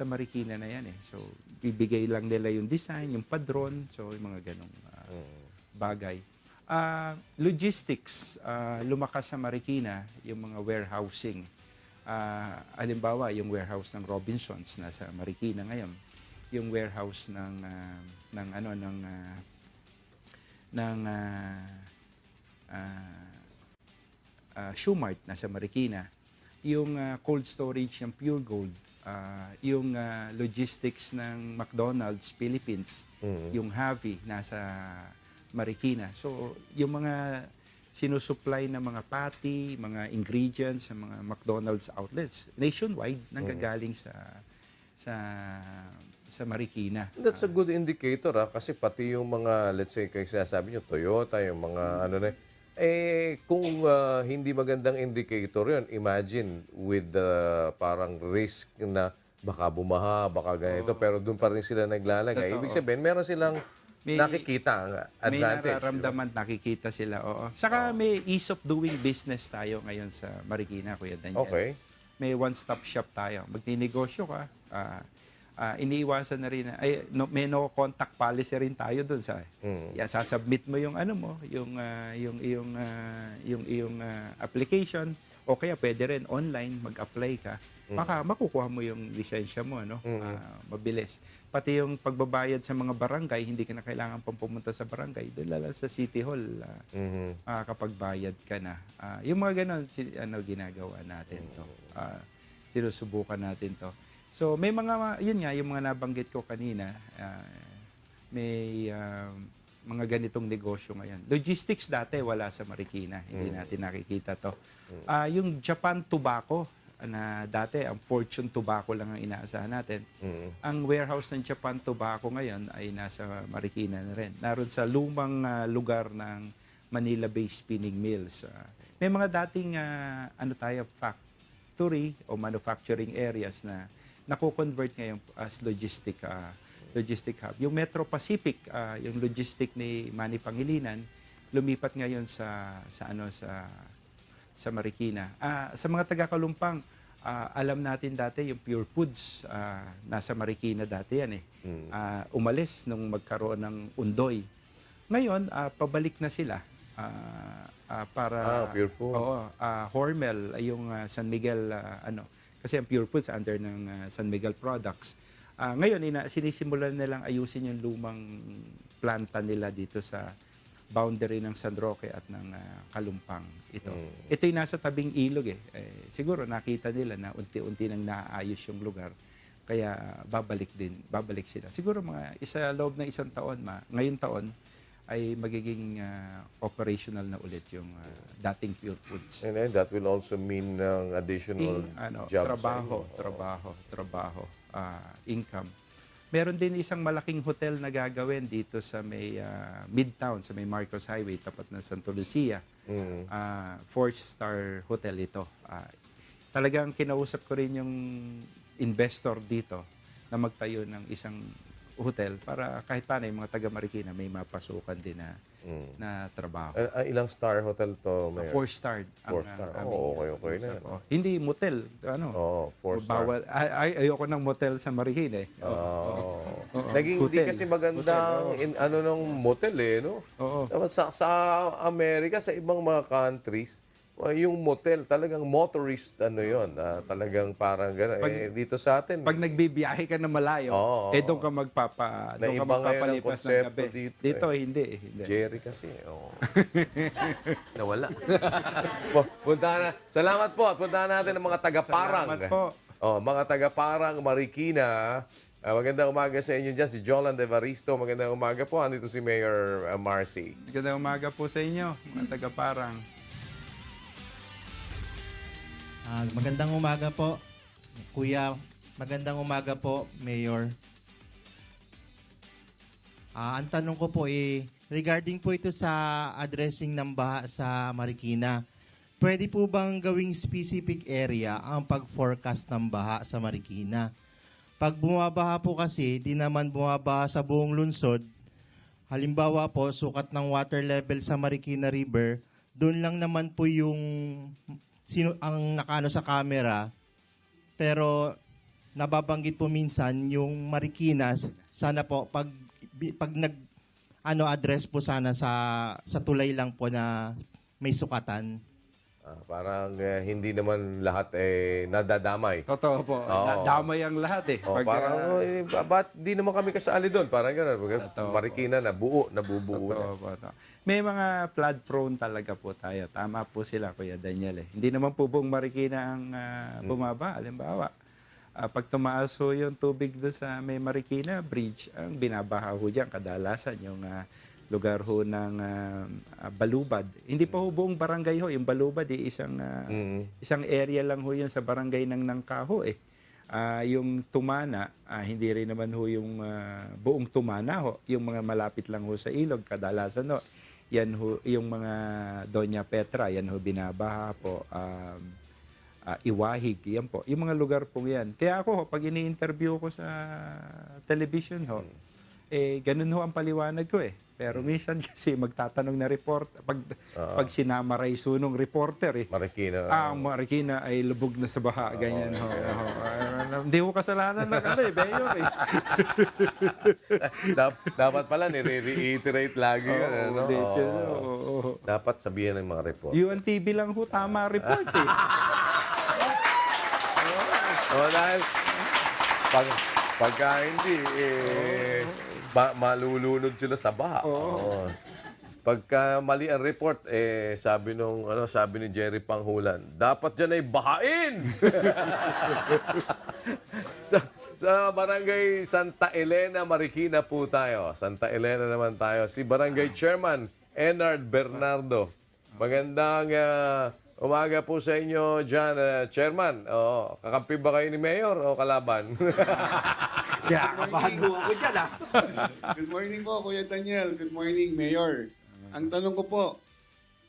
Marikina na yan eh. So, bibigay lang nila yung design, yung padron, so yung mga ganong bagay. Logistics, lumakas sa Marikina, yung mga warehousing. Halimbawa, yung warehouse ng Robinsons nasa Marikina ngayon. Yung warehouse ng Shoe Mart nasa Marikina. Yung cold storage ng Pure Gold, yung logistics ng McDonald's Philippines, yung Havi nasa Marikina. So, yung mga sinusupply ng mga patty, mga ingredients sa mga McDonald's outlets nationwide nanggagaling sa Marikina. That's a good indicator kasi pati yung mga, let's say, kaya sinasabi nyo, Toyota, yung mga kung hindi magandang indicator yun, imagine with parang risk na baka bumaha, baka ganito, pero doon pa rin sila naglalagay. Totoo. Ibig sabihin, meron silang nakikita ang advantage. May nararamdaman, nakikita sila, oo. Saka may ease of doing business tayo ngayon sa Marikina, Kuya Daniel. Okay. May one-stop shop tayo. Magninegosyo ka, iniiwasan na rin may no contact policy rin tayo doon sa sasubmit mo yung iyong application o kaya pwede rin online mag-apply ka. Baka makukuha mo yung lisensya mo mabilis. Pati yung pagbabayad sa mga barangay, hindi ka na kailangan pang pumunta sa barangay, doon lang sa City Hall kapag bayad ka na. Yung mga ganon ginagawa natin to. Sinusubukan natin to. So may mga, yun nga, yung mga nabanggit ko kanina, may mga ganitong negosyo ngayon. Logistics dati wala sa Marikina, hindi natin nakikita to. Yung Japan Tobacco, na dati ang Fortune Tobacco lang ang inaasahan natin. Ang warehouse ng Japan Tobacco ngayon ay nasa Marikina na rin. Naroon sa lumang lugar ng Manila-based spinning mills. May mga dating factory o manufacturing areas na nako-convert ngayon as logistic hub. Yung Metro Pacific, yung logistic ni Manny Pangilinan, lumipat ngayon sa Marikina. Sa mga taga-Kalumpang, alam natin dati yung Pure Foods, nasa Marikina dati yan eh. Umalis nung magkaroon ng Undoy. Ngayon, pabalik na sila para Pure Food. Hormel, yung San Miguel kasi ang Pure Foods under ng San Miguel Products. Ngayon, sinisimulan nilang ayusin yung lumang planta nila dito sa boundary ng San Roque at ng Kalumpang. Ito yung nasa tabing ilog eh. Siguro nakita nila na unti-unti nang naayos yung lugar. Kaya babalik sila. Siguro loob ng isang taon, ngayong taon, ay magiging operational na ulit yung dating Pure Foods. And then that will also mean additional jobs. Trabaho, income. Meron din isang malaking hotel na gagawin dito sa may Midtown, sa may Marcos Highway, tapat ng Santa Lucia. 4-star hotel ito. Talagang kinausap ko rin yung investor dito na magtayo ng isang hotel para kahit paano yung mga taga Marikina may mapasukan din na trabaho. Ilang star hotel to, Mayor? 4-star. 4-star. Okay na yan. Hindi motel. 4-star. Bawal. Ayoko ng motel sa Marikina eh. Naging hindi Hotel. kasi magandang nung motel no? Oo. Dapat sa Amerika, sa ibang mga countries, yung motel talagang motorist yon, talagang parang gano'n. Dito sa atin, Pag nagbibiyahe ka na malayo, doon ka Naiba ngayon ang magpapalipas ng konsepto gabi. dito, Hindi. Jerry kasi. Nawala. Salamat po. Puntahan natin ang mga taga-Parang. Salamat po. Mga taga-Parang, Marikina. Magandang umaga sa inyo dyan. Si Jolan Evaristo. Magandang umaga po. Andito si Mayor Marcy. Magandang umaga po sa inyo, mga taga-Parang. Magandang umaga po, Kuya. Magandang umaga po, Mayor. Ang tanong ko po regarding po ito sa addressing ng baha sa Marikina. Pwede po bang gawing specific area ang pag-forecast ng baha sa Marikina? Pag bumabaha po kasi, di naman bumabaha sa buong lungsod. Halimbawa po, sukat ng water level sa Marikina River, doon lang naman po yung ang nakaano sa camera. Pero nababanggit po minsan yung Marikina, sana po pag address po sana sa tulay lang po na may sukatan. Parang hindi naman lahat nadadamay. Totoo po, Oo. damay ang lahat eh. Parang, ba't di naman kami kasali doon? Parang gano'n. Totoo. Marikina na nabubuo na. Totoo po, may mga flood prone talaga po tayo. Tama po sila, Kuya Daniel. Hindi naman po buong Marikina ang bumaba. Halimbawa, pag tumaas ho yung tubig doon sa may Marikina Bridge, ang binabaha ho dyan kadalasan yung lugar ho ng Balubad. Hindi pa ho buong barangay ho. Yung Balubad, isang area lang ho yun sa barangay ng Nangkaho eh. Yung Tumana, hindi rin naman ho yung buong Tumana ho. Yung mga malapit lang ho sa ilog, kadalasan ho. Yan ho, yung mga Doña Petra, yan ho binabaha po. Iwahig, yan po. Yung mga lugar po yan. Kaya ako, pag ini-interview ko sa television ho, ganun ho ang paliwanag ko eh. Pero minsan kasi magtatanong na report, pag sinama ray sunong reporter eh. Marikina. Ang Marikina ay lubog na sa baha, ganyan ho. Hindi ko kasalanan ng Mayor eh. Dapat pala nire-reiterate lagi. yan, ano? Dapat sabihin ng mga report. UNTV lang ho, tama report eh. Dahil pagka hindi, malulunod sila sa baha. Oo. Pagka mali ang report, sabi ni Jerry Panghulan, dapat dyan ay bahain! sa barangay Santa Elena, Marikina po tayo. Santa Elena naman tayo. Si Barangay Chairman Enard Bernardo. Magandang umaga po sa inyo dyan, Chairman. Kakampi ba kayo ni Mayor o kalaban? Kaya kabago ako dyan ah. Good morning po, Kuya Daniel. Good morning, Mayor. Ang tanong ko po,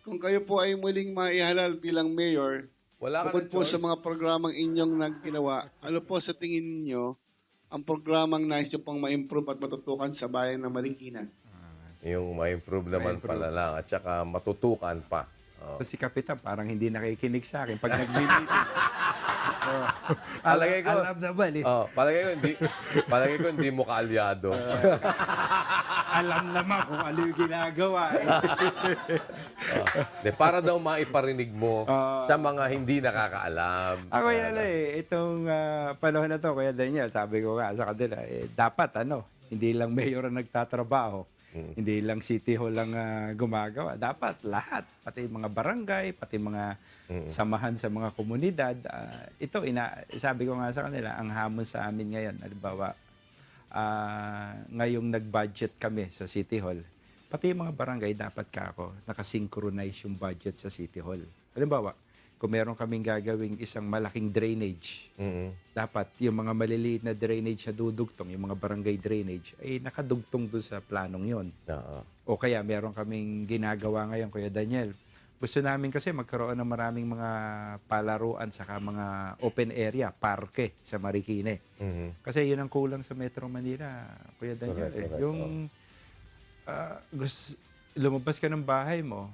kung kayo po ay muling maihalal bilang Mayor, Wala ka bukod ng po choice. sa mga programang inyong nagginawa, ano po sa tingin ninyo ang programang nais nyo pong ma-improve at matutukan sa bayan ng Marikina? Yung ma-improve naman pala lang at saka matutukan pa. Si Kapitan parang hindi nakikinig sa akin pag nag-meeting. Palagay ko, Alam naman eh. palagay ko hindi mo kaalyado. Alam naman kung ano yung ginagawa eh. Para daw maiparinig mo sa mga hindi nakakaalam. Ako yan itong panahon na to, Kuya Daniel, sabi ko nga sa kanila, dapat hindi lang mayor ang nagtatrabaho. Hindi lang City Hall lang gumagawa. Dapat lahat, pati mga barangay, pati mga samahan sa mga komunidad. Sabi ko nga sa kanila, ang hamon sa amin ngayon, halimbawa, ngayong nag-budget kami sa City Hall, pati yung mga barangay dapat nakasynchronize yung budget sa City Hall. Halimbawa, kung meron kaming gagawing isang malaking drainage, dapat yung mga maliliit na drainage na dudugtong, yung mga barangay drainage, ay nakadugtong doon sa planong yon. O kaya meron kaming ginagawa ngayon, Kuya Daniel. Gusto namin kasi magkaroon ng maraming mga palaruan saka mga open area, parke sa Marikina. Kasi yun ang kulang sa Metro Manila, Kuya Daniel. Correct. Yung lumabas ka ng bahay mo,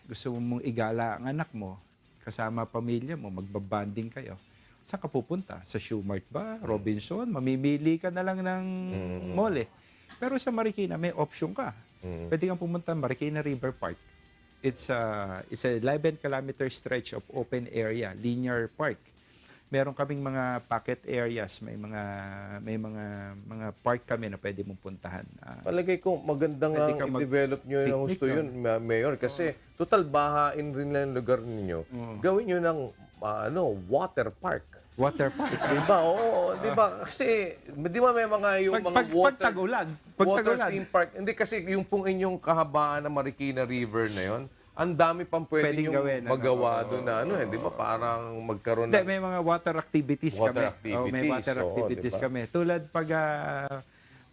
gusto mong igala ang anak mo, kasama pamilya mo, magbabanding kayo. Saan ka pupunta? Sa Shoemart ba? Robinson? Mamimili ka na lang ng mall eh. Pero sa Marikina, may option ka. Pwede kang pumunta Marikina River Park. It's a 11-kilometer stretch of open area, linear park. Meron kaming mga pocket areas, may mga park kami na pwede mong puntahan. Palagay ko maganda nga Pwede ka i-develop nyo yung picnic gusto yun, Mayor. Kasi total bahain rin lang yung lugar ninyo. Gawin nyo ng water park. Water park. Diba? Oo. di ba? Kasi, di ba may mga yung mga Pagtagulan. water theme park. Hindi kasi yung pong inyong kahabaan ng Marikina River na yon, ang dami pang pwede Pwedeng yung gawin, magawa doon na ano eh, di ba? Parang magkaroon Hindi, ng may mga water activities Water kami. Oh, may activities, water oo, activities diba? kami. Tulad pag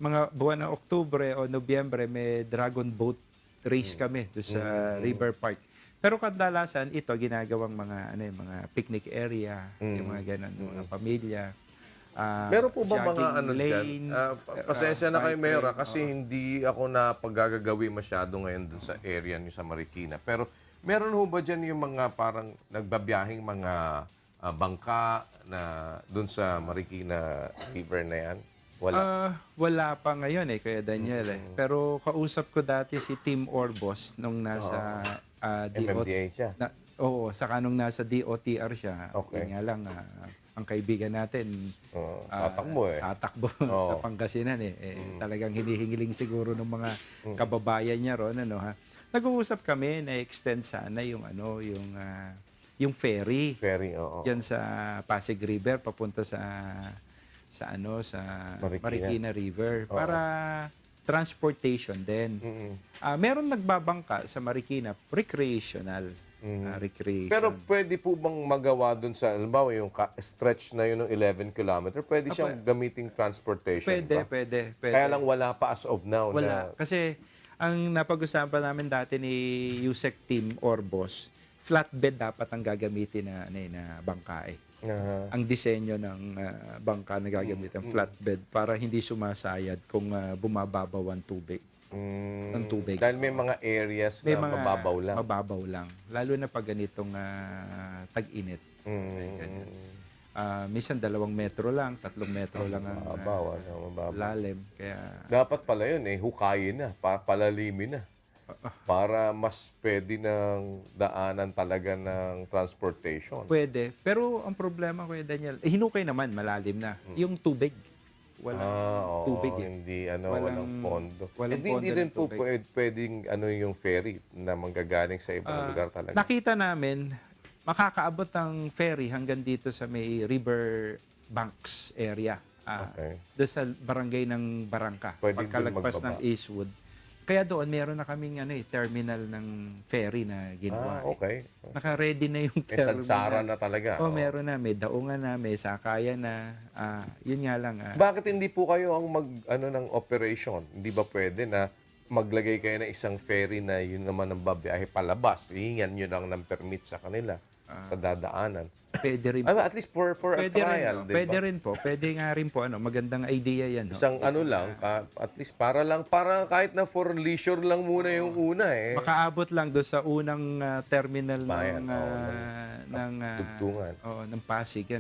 mga buwan ng Oktubre o Nobyembre, may dragon boat race kami doon sa River Park. Pero kadalasan ito ginagawang mga mga picnic area, yung mga ganun, yung mga pamilya. Meron po ba mga jogging ano dyan? lane, Pasensya na kayo, bike Mayor, lane, kasi hindi ako napagagagawi masyado ngayon dun sa area niyo sa Marikina. Pero meron ho ba dyan yung mga parang nagbabiyahing mga bangka na dun sa Marikina River na yan? Wala. Wala pa ngayon Kuya Daniel Pero kausap ko dati si Tim Orbos nung nasa MMDA siya. saka nung nasa DOTR siya. Okay. Yun nga lang, ang kaibigan natin Tatakbo tatakbo sa Pangasinan talagang hinihingiling siguro ng mga kababayan niya ron Nag-uusap kami na extend sana yung ferry Ferry, oo. diyan sa Pasig River papunta sa Marikina River para transportation din. Meron nagbabangka sa Marikina recreational. Recreation. Pero pwede po bang magawa dun sa, halimbawa, yung stretch na yun ng 11 kilometer, pwede siyang gamiting transportation Pwede. Kaya lang wala pa as of now. Wala. Kasi ang napag-usapan namin dati ni Yusek Team Orbos, flatbed dapat ang gagamitin na bangka Ang disenyo ng bangka na gagamitin, flatbed, para hindi sumasayad kung bumababaw ang tubig. Ng tubig. Dahil may mga areas na mababaw lang. Mababaw lang. Lalo na pag ganitong tag-init. Minsan 2 metro lang, 3 metro lang ang Mababaw. lalim. Kaya Dapat pala yun hukayin na, palalimin na. Para mas pwede ng daanan talaga ng transportation. pwede. Pero ang problema, Kuya Daniel, hinukay naman, malalim na. Yung tubig. Walang tubig Hindi, walang pondo. walang Hindi pondo rin ng po tubig. pwedeng yung ferry na manggagaling sa ibang lugar talaga. Nakita namin, makakaabot ang ferry hanggang dito sa may river banks area. Okay. Doon sa barangay ng Barangka. Pwede Pagkalagpas dun ng magbaba. Eastwood. Kaya doon, meron na kaming terminal ng ferry na ginawa. Okay. Naka-ready na yung May terminal. sadsara na talaga. Meron na. May daungan na, may sakayan na. Yun nga lang. Bakit hindi po kayo ang ng operation? Hindi ba pwede na maglagay kayo ng isang ferry na yun naman ang babiyahe palabas? Ihingan nyo lang ng permit sa kanila sa dadaanan. Pwede rin. At least for a Pwede rin, trial, di ba? pwede rin po. Pwede nga rin po. Magandang idea yan. Isang lang, at least para kahit na for leisure lang muna yung una Makaabot lang doon sa unang terminal Bayan, ng tugtungan. ng Pasig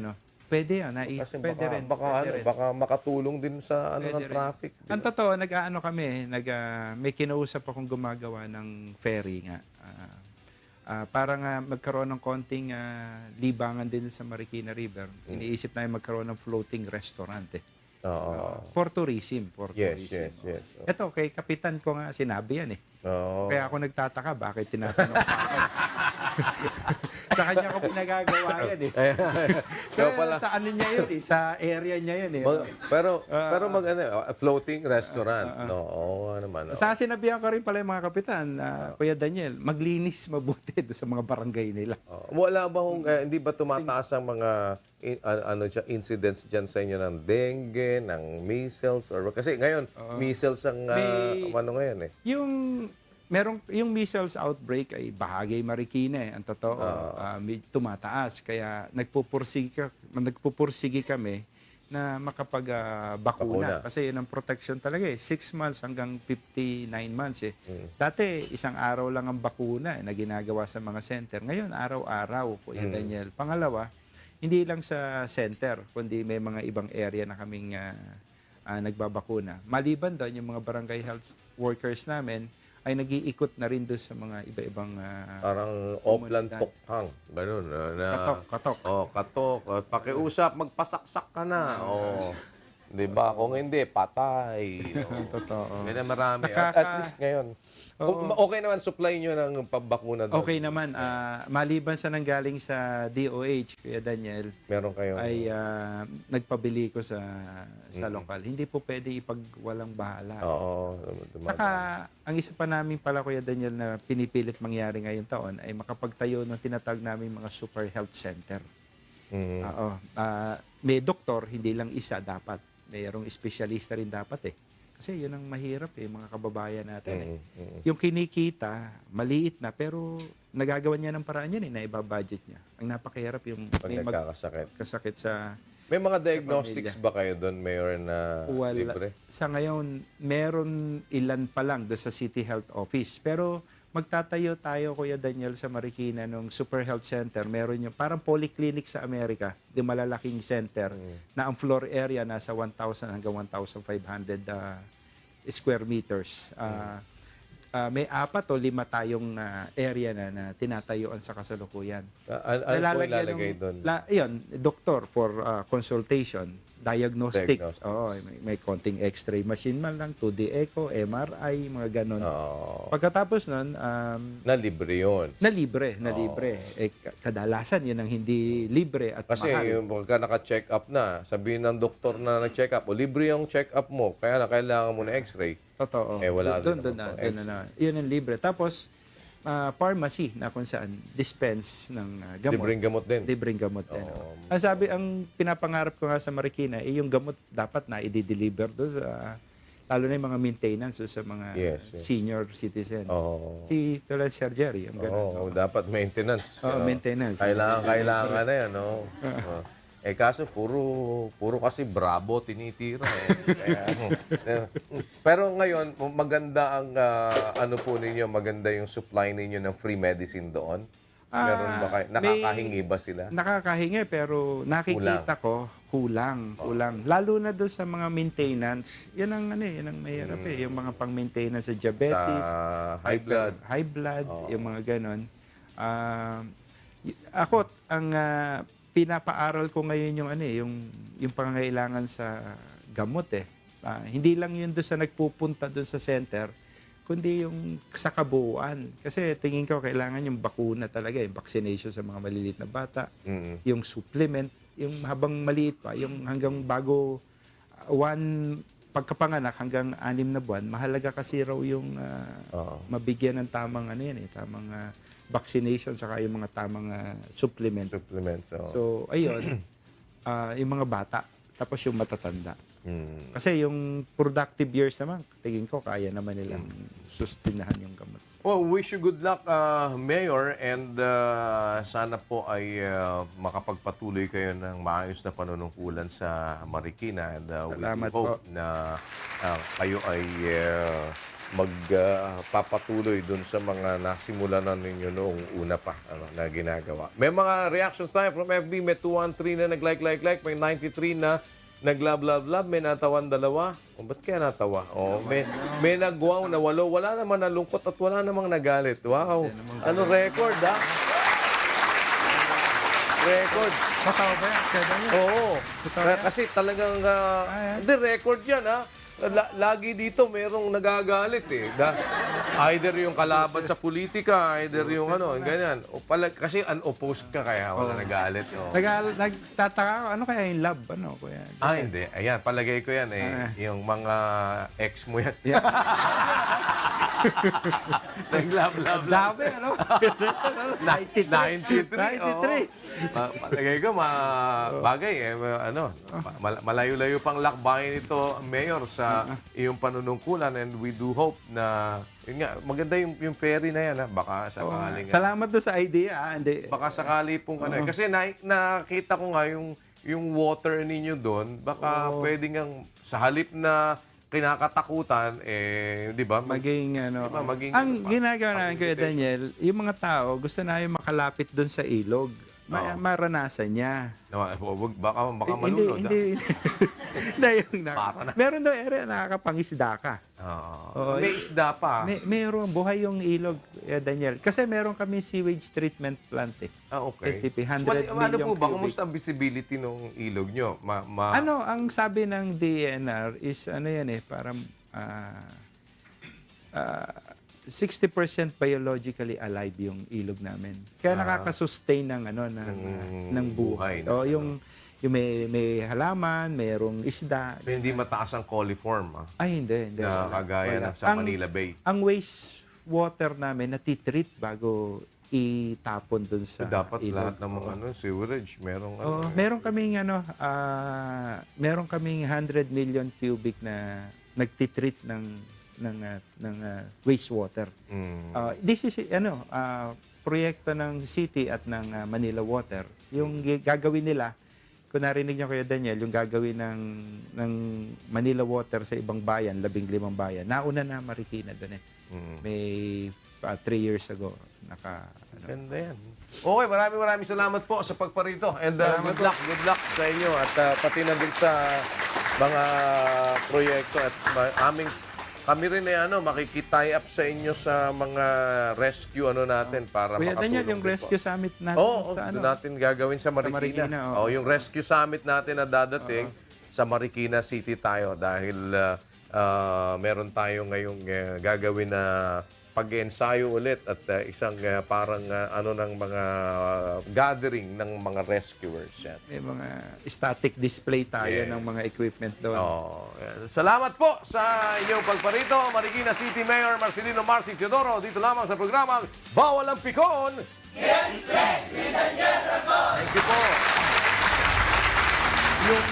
Pwede yan. Kasi Pwede rin. baka makatulong din sa ng Pwede rin. traffic. di ba? Ang totoo, kami, may kinausap akong gumagawa ng ferry nga. Para nga magkaroon ng konting libangan din sa Marikina River. Iniisip na magkaroon ng floating restaurant Oo. For tourism. Yes. Ito, kay kapitan ko nga sinabi yan Oo. Kaya ako nagtataka, bakit tinatanong pa ako? Sa kanya ko pinagagawa yan So pala, sa ano niya yun sa area niya yun pero floating restaurant. Oo naman. Sa sinabihan ko rin pala yung mga kapitan, Kuya Daniel, maglinis mabuti doon sa mga barangay nila. Wala ba hindi ba tumataas ang mga incidents diyan sa inyo ng dengue, ng measles or kasi ngayon measles ang ngayon Yung measles outbreak ay bahagi Marikina ang totoo. Tumataas kaya nagpupursige kami na makapag-bakuna. Kasi yun ang protection talaga 6 months hanggang 59 months Dati, 1 araw lang ang bakuna na ginagawa sa mga center. Ngayon, araw-araw, Kuya Daniel. Pangalawa, hindi lang sa center, kundi may mga ibang area na kaming nagbabakuna. Maliban doon, yung mga barangay health workers namin ay nag-iikot na rin doon sa mga iba-ibang parang Oplan Tokhang, ganun. Katok. Katok. Pakiusap, magpasaksak ka na. Di ba? Kung hindi, patay. Totoo. Ganyan marami. At Nakaka- least ngayon. Oo. Okay naman, supply nyo ng pambakuna doon. Okay naman. Maliban sa nanggaling sa DOH, Kuya Daniel, Meron kayo. ay nagpabili ko sa lokal. Hindi po pwede ipag walang bahala. Oo. Saka, ang isa pa namin pala, Kuya Daniel, na pinipilit mangyari ngayong taon ay makapagtayo ng tinatawag namin mga super health center. Mhm. Oo. May doktor, hindi lang isa dapat. Mayroong espesyalista rin dapat eh. Kasi yun ang mahirap eh, mga kababayan natin eh. Yung kinikita, maliit na, pero nagagawa niya ng paraan yan eh, na ibabudget niya. Ang napakahirap yung Pag may nagkakasakit. magkasakit sa May mga diagnostics ba kayo doon, Mayor, na libre? Sa ngayon, meron ilan pa lang doon sa City Health Office. Pero magtatayo tayo, Kuya Daniel, sa Marikina nung Super Health Center. Meron yung parang polyclinic sa Amerika, yung malalaking center na ang floor area nasa 1,000 hanggang 1,500 square meters. May 4 o 5 tayong area na tinatayuan sa kasalukuyan. Ano po Nalalagyan ilalagay ng- doon? Yun, doctor for consultation, diagnostic. Diagnostic. Oo, may konting x-ray machine man lang, 2D echo, MRI, mga ganun. Oo. Pagkatapos nun, Na libre yun. na libre. Kadalasan yun ang hindi libre at Kasi mahal. yung pagka naka-check up na, sabihin ng doktor na nag-check up, o libre yung check up mo, kaya na kailangan mo na x-ray. Totoo. Eh, wala Doon rin naman pang na. Yun ang libre. Tapos, pharmacy na kung saan dispense ng gamot. Libreng gamot din. Libreng gamot din. Oo. Ang pinapangarap ko nga sa Marikina, yung gamot dapat na i-deliver doon sa, lalo na yung mga maintenance sa mga Yes. senior citizen. Oo. Si tulad Sir Jerry, yung Oo, ganun. dapat maintenance. Oo, maintenance. Kailangan na yan, no? Kaso puro kasi Bravo tinitira. Pero ngayon, maganda ang ano po ninyo, maganda yung supply ninyo ng free medicine doon. Meron ba kayo? Nakakahingi ba sila? Nakakahingi pero nakikita ko kulang. Lalo na doon sa mga maintenance. Yan ang mahirap eh, yung mga pang-maintenance sa diabetes, Sa high blood. high blood, yung mga ganon. Ako ang pinapaaral ko ngayon yung pangangailangan sa gamot eh. Hindi lang yun doon sa nagpupunta doon sa center, kundi yung sa kabuuan. Kasi tingin ko kailangan yung bakuna talaga, yung vaccination sa mga maliliit na bata, yung supplement, yung habang maliit pa, yung hanggang bago pagkapanganak hanggang 6 na buwan, mahalaga kasi raw yung mabigyan ng tamang tamang vaccination saka yung mga tamang supplement. Supplements. So, ayun, yung mga bata, tapos yung matatanda. Kasi yung productive years naman, tingin ko, kaya naman nilang sustinahan yung gamot. Well, wish you good luck, Mayor, and sana po ay makapagpatuloy kayo ng maayos na panunungkulan sa Marikina. And we Salamat hope po. na kayo ay magpapatuloy dun sa mga nasimulan na ninyo noong una pa na ginagawa. May mga reactions tayo from FB. May 213 na nag-like. May 93 na nag-love. May natawan 2. O, ba't kaya natawa? O, may nag-wow na 8. Wala naman nalungkot at wala namang nagalit. Wow. Ano record, ha? Record. Matawa ba yan? Kaya ganyan? Oo. Totoo yan? Kasi talagang, hindi, record yan, ha? Lagi dito merong nagagalit eh. Either yung kalaban sa politika, either yung ganyan. O kasi unopposed ka kaya wala nagalit. Oh. Nagtataka ako, ano kaya yung love? Kuya? Hindi. Ayan, palagay ko yan eh. Yung mga ex mo yan. Nag-love. Dami, 93. 93. Palagay ko, bagay eh. Malayo-layo pang lakbayin ito, Mayor, sa iyong panunungkulan, and we do hope na yun nga, maganda yung ferry na yan, ha? Baka sakaling Salamat doon sa idea. Hindi. baka sakali pong kasi nakita ko nga yung water ninyo doon, baka pwedeng ang sa halip na kinakatakutan di ba? Maging maging ang ginagawa namin, Kuya Daniel, yung mga tao gusto namin makalapit doon sa ilog. maranasan niya. Baka Hindi, malunod. hindi. Hindi, yung Para na. meron daw area nakakapangisda ka. Oo. May isda pa. Meron, buhay yung ilog, Daniel. Kasi meron kami sewage treatment plant eh. Okay. STP, 100 Ano million po ba? cubic. Kumusta ang visibility ng ilog nyo? Ano, ang sabi ng DNR is, ano yan eh, parang 60% biologically alive yung ilog namin. Kaya nakaka-sustain ng ng buhay. buhay na yung may halaman, mayroong isda. So, hindi mataas ang coliform, Ay, hindi. na kagaya Wala. ng sa Manila Bay. Ang wastewater namin natitreat bago itapon dun So, sa dapat ilog. lahat ng mga sewerage, merong Meron kaming 100 million cubic na nagtitreat ng wastewater. This is proyekto ng city at ng Manila Water. Yung gagawin nila, kung narinig niyo kayo Daniel, yung gagawin ng Manila Water sa ibang bayan, 15 bayan. Nauna na Marikina doon eh. May 3 years ago Ganda yan. Okay, maraming salamat po sa pagparito. And good luck sa inyo at pati na din sa mga proyekto at kami rin makikitay up sa inyo sa mga rescue natin para Kuya makatulong Daniel, yung din po. rescue summit natin Doon natin gagawin sa Marikina. Marikina, oo. Yung rescue summit natin na dadating sa Marikina City tayo dahil meron tayo ngayong gagawin na pag-ensayo ulit at isang parang ng mga gathering ng mga rescuers. Yan. May mga static display tayo Yes. ng mga equipment doon. Yan. Salamat po sa inyong pagparito, Marikina City Mayor Marcelino Marcy Teodoro, dito lamang sa programang Bawal ang Pikon. Thank you po. Yung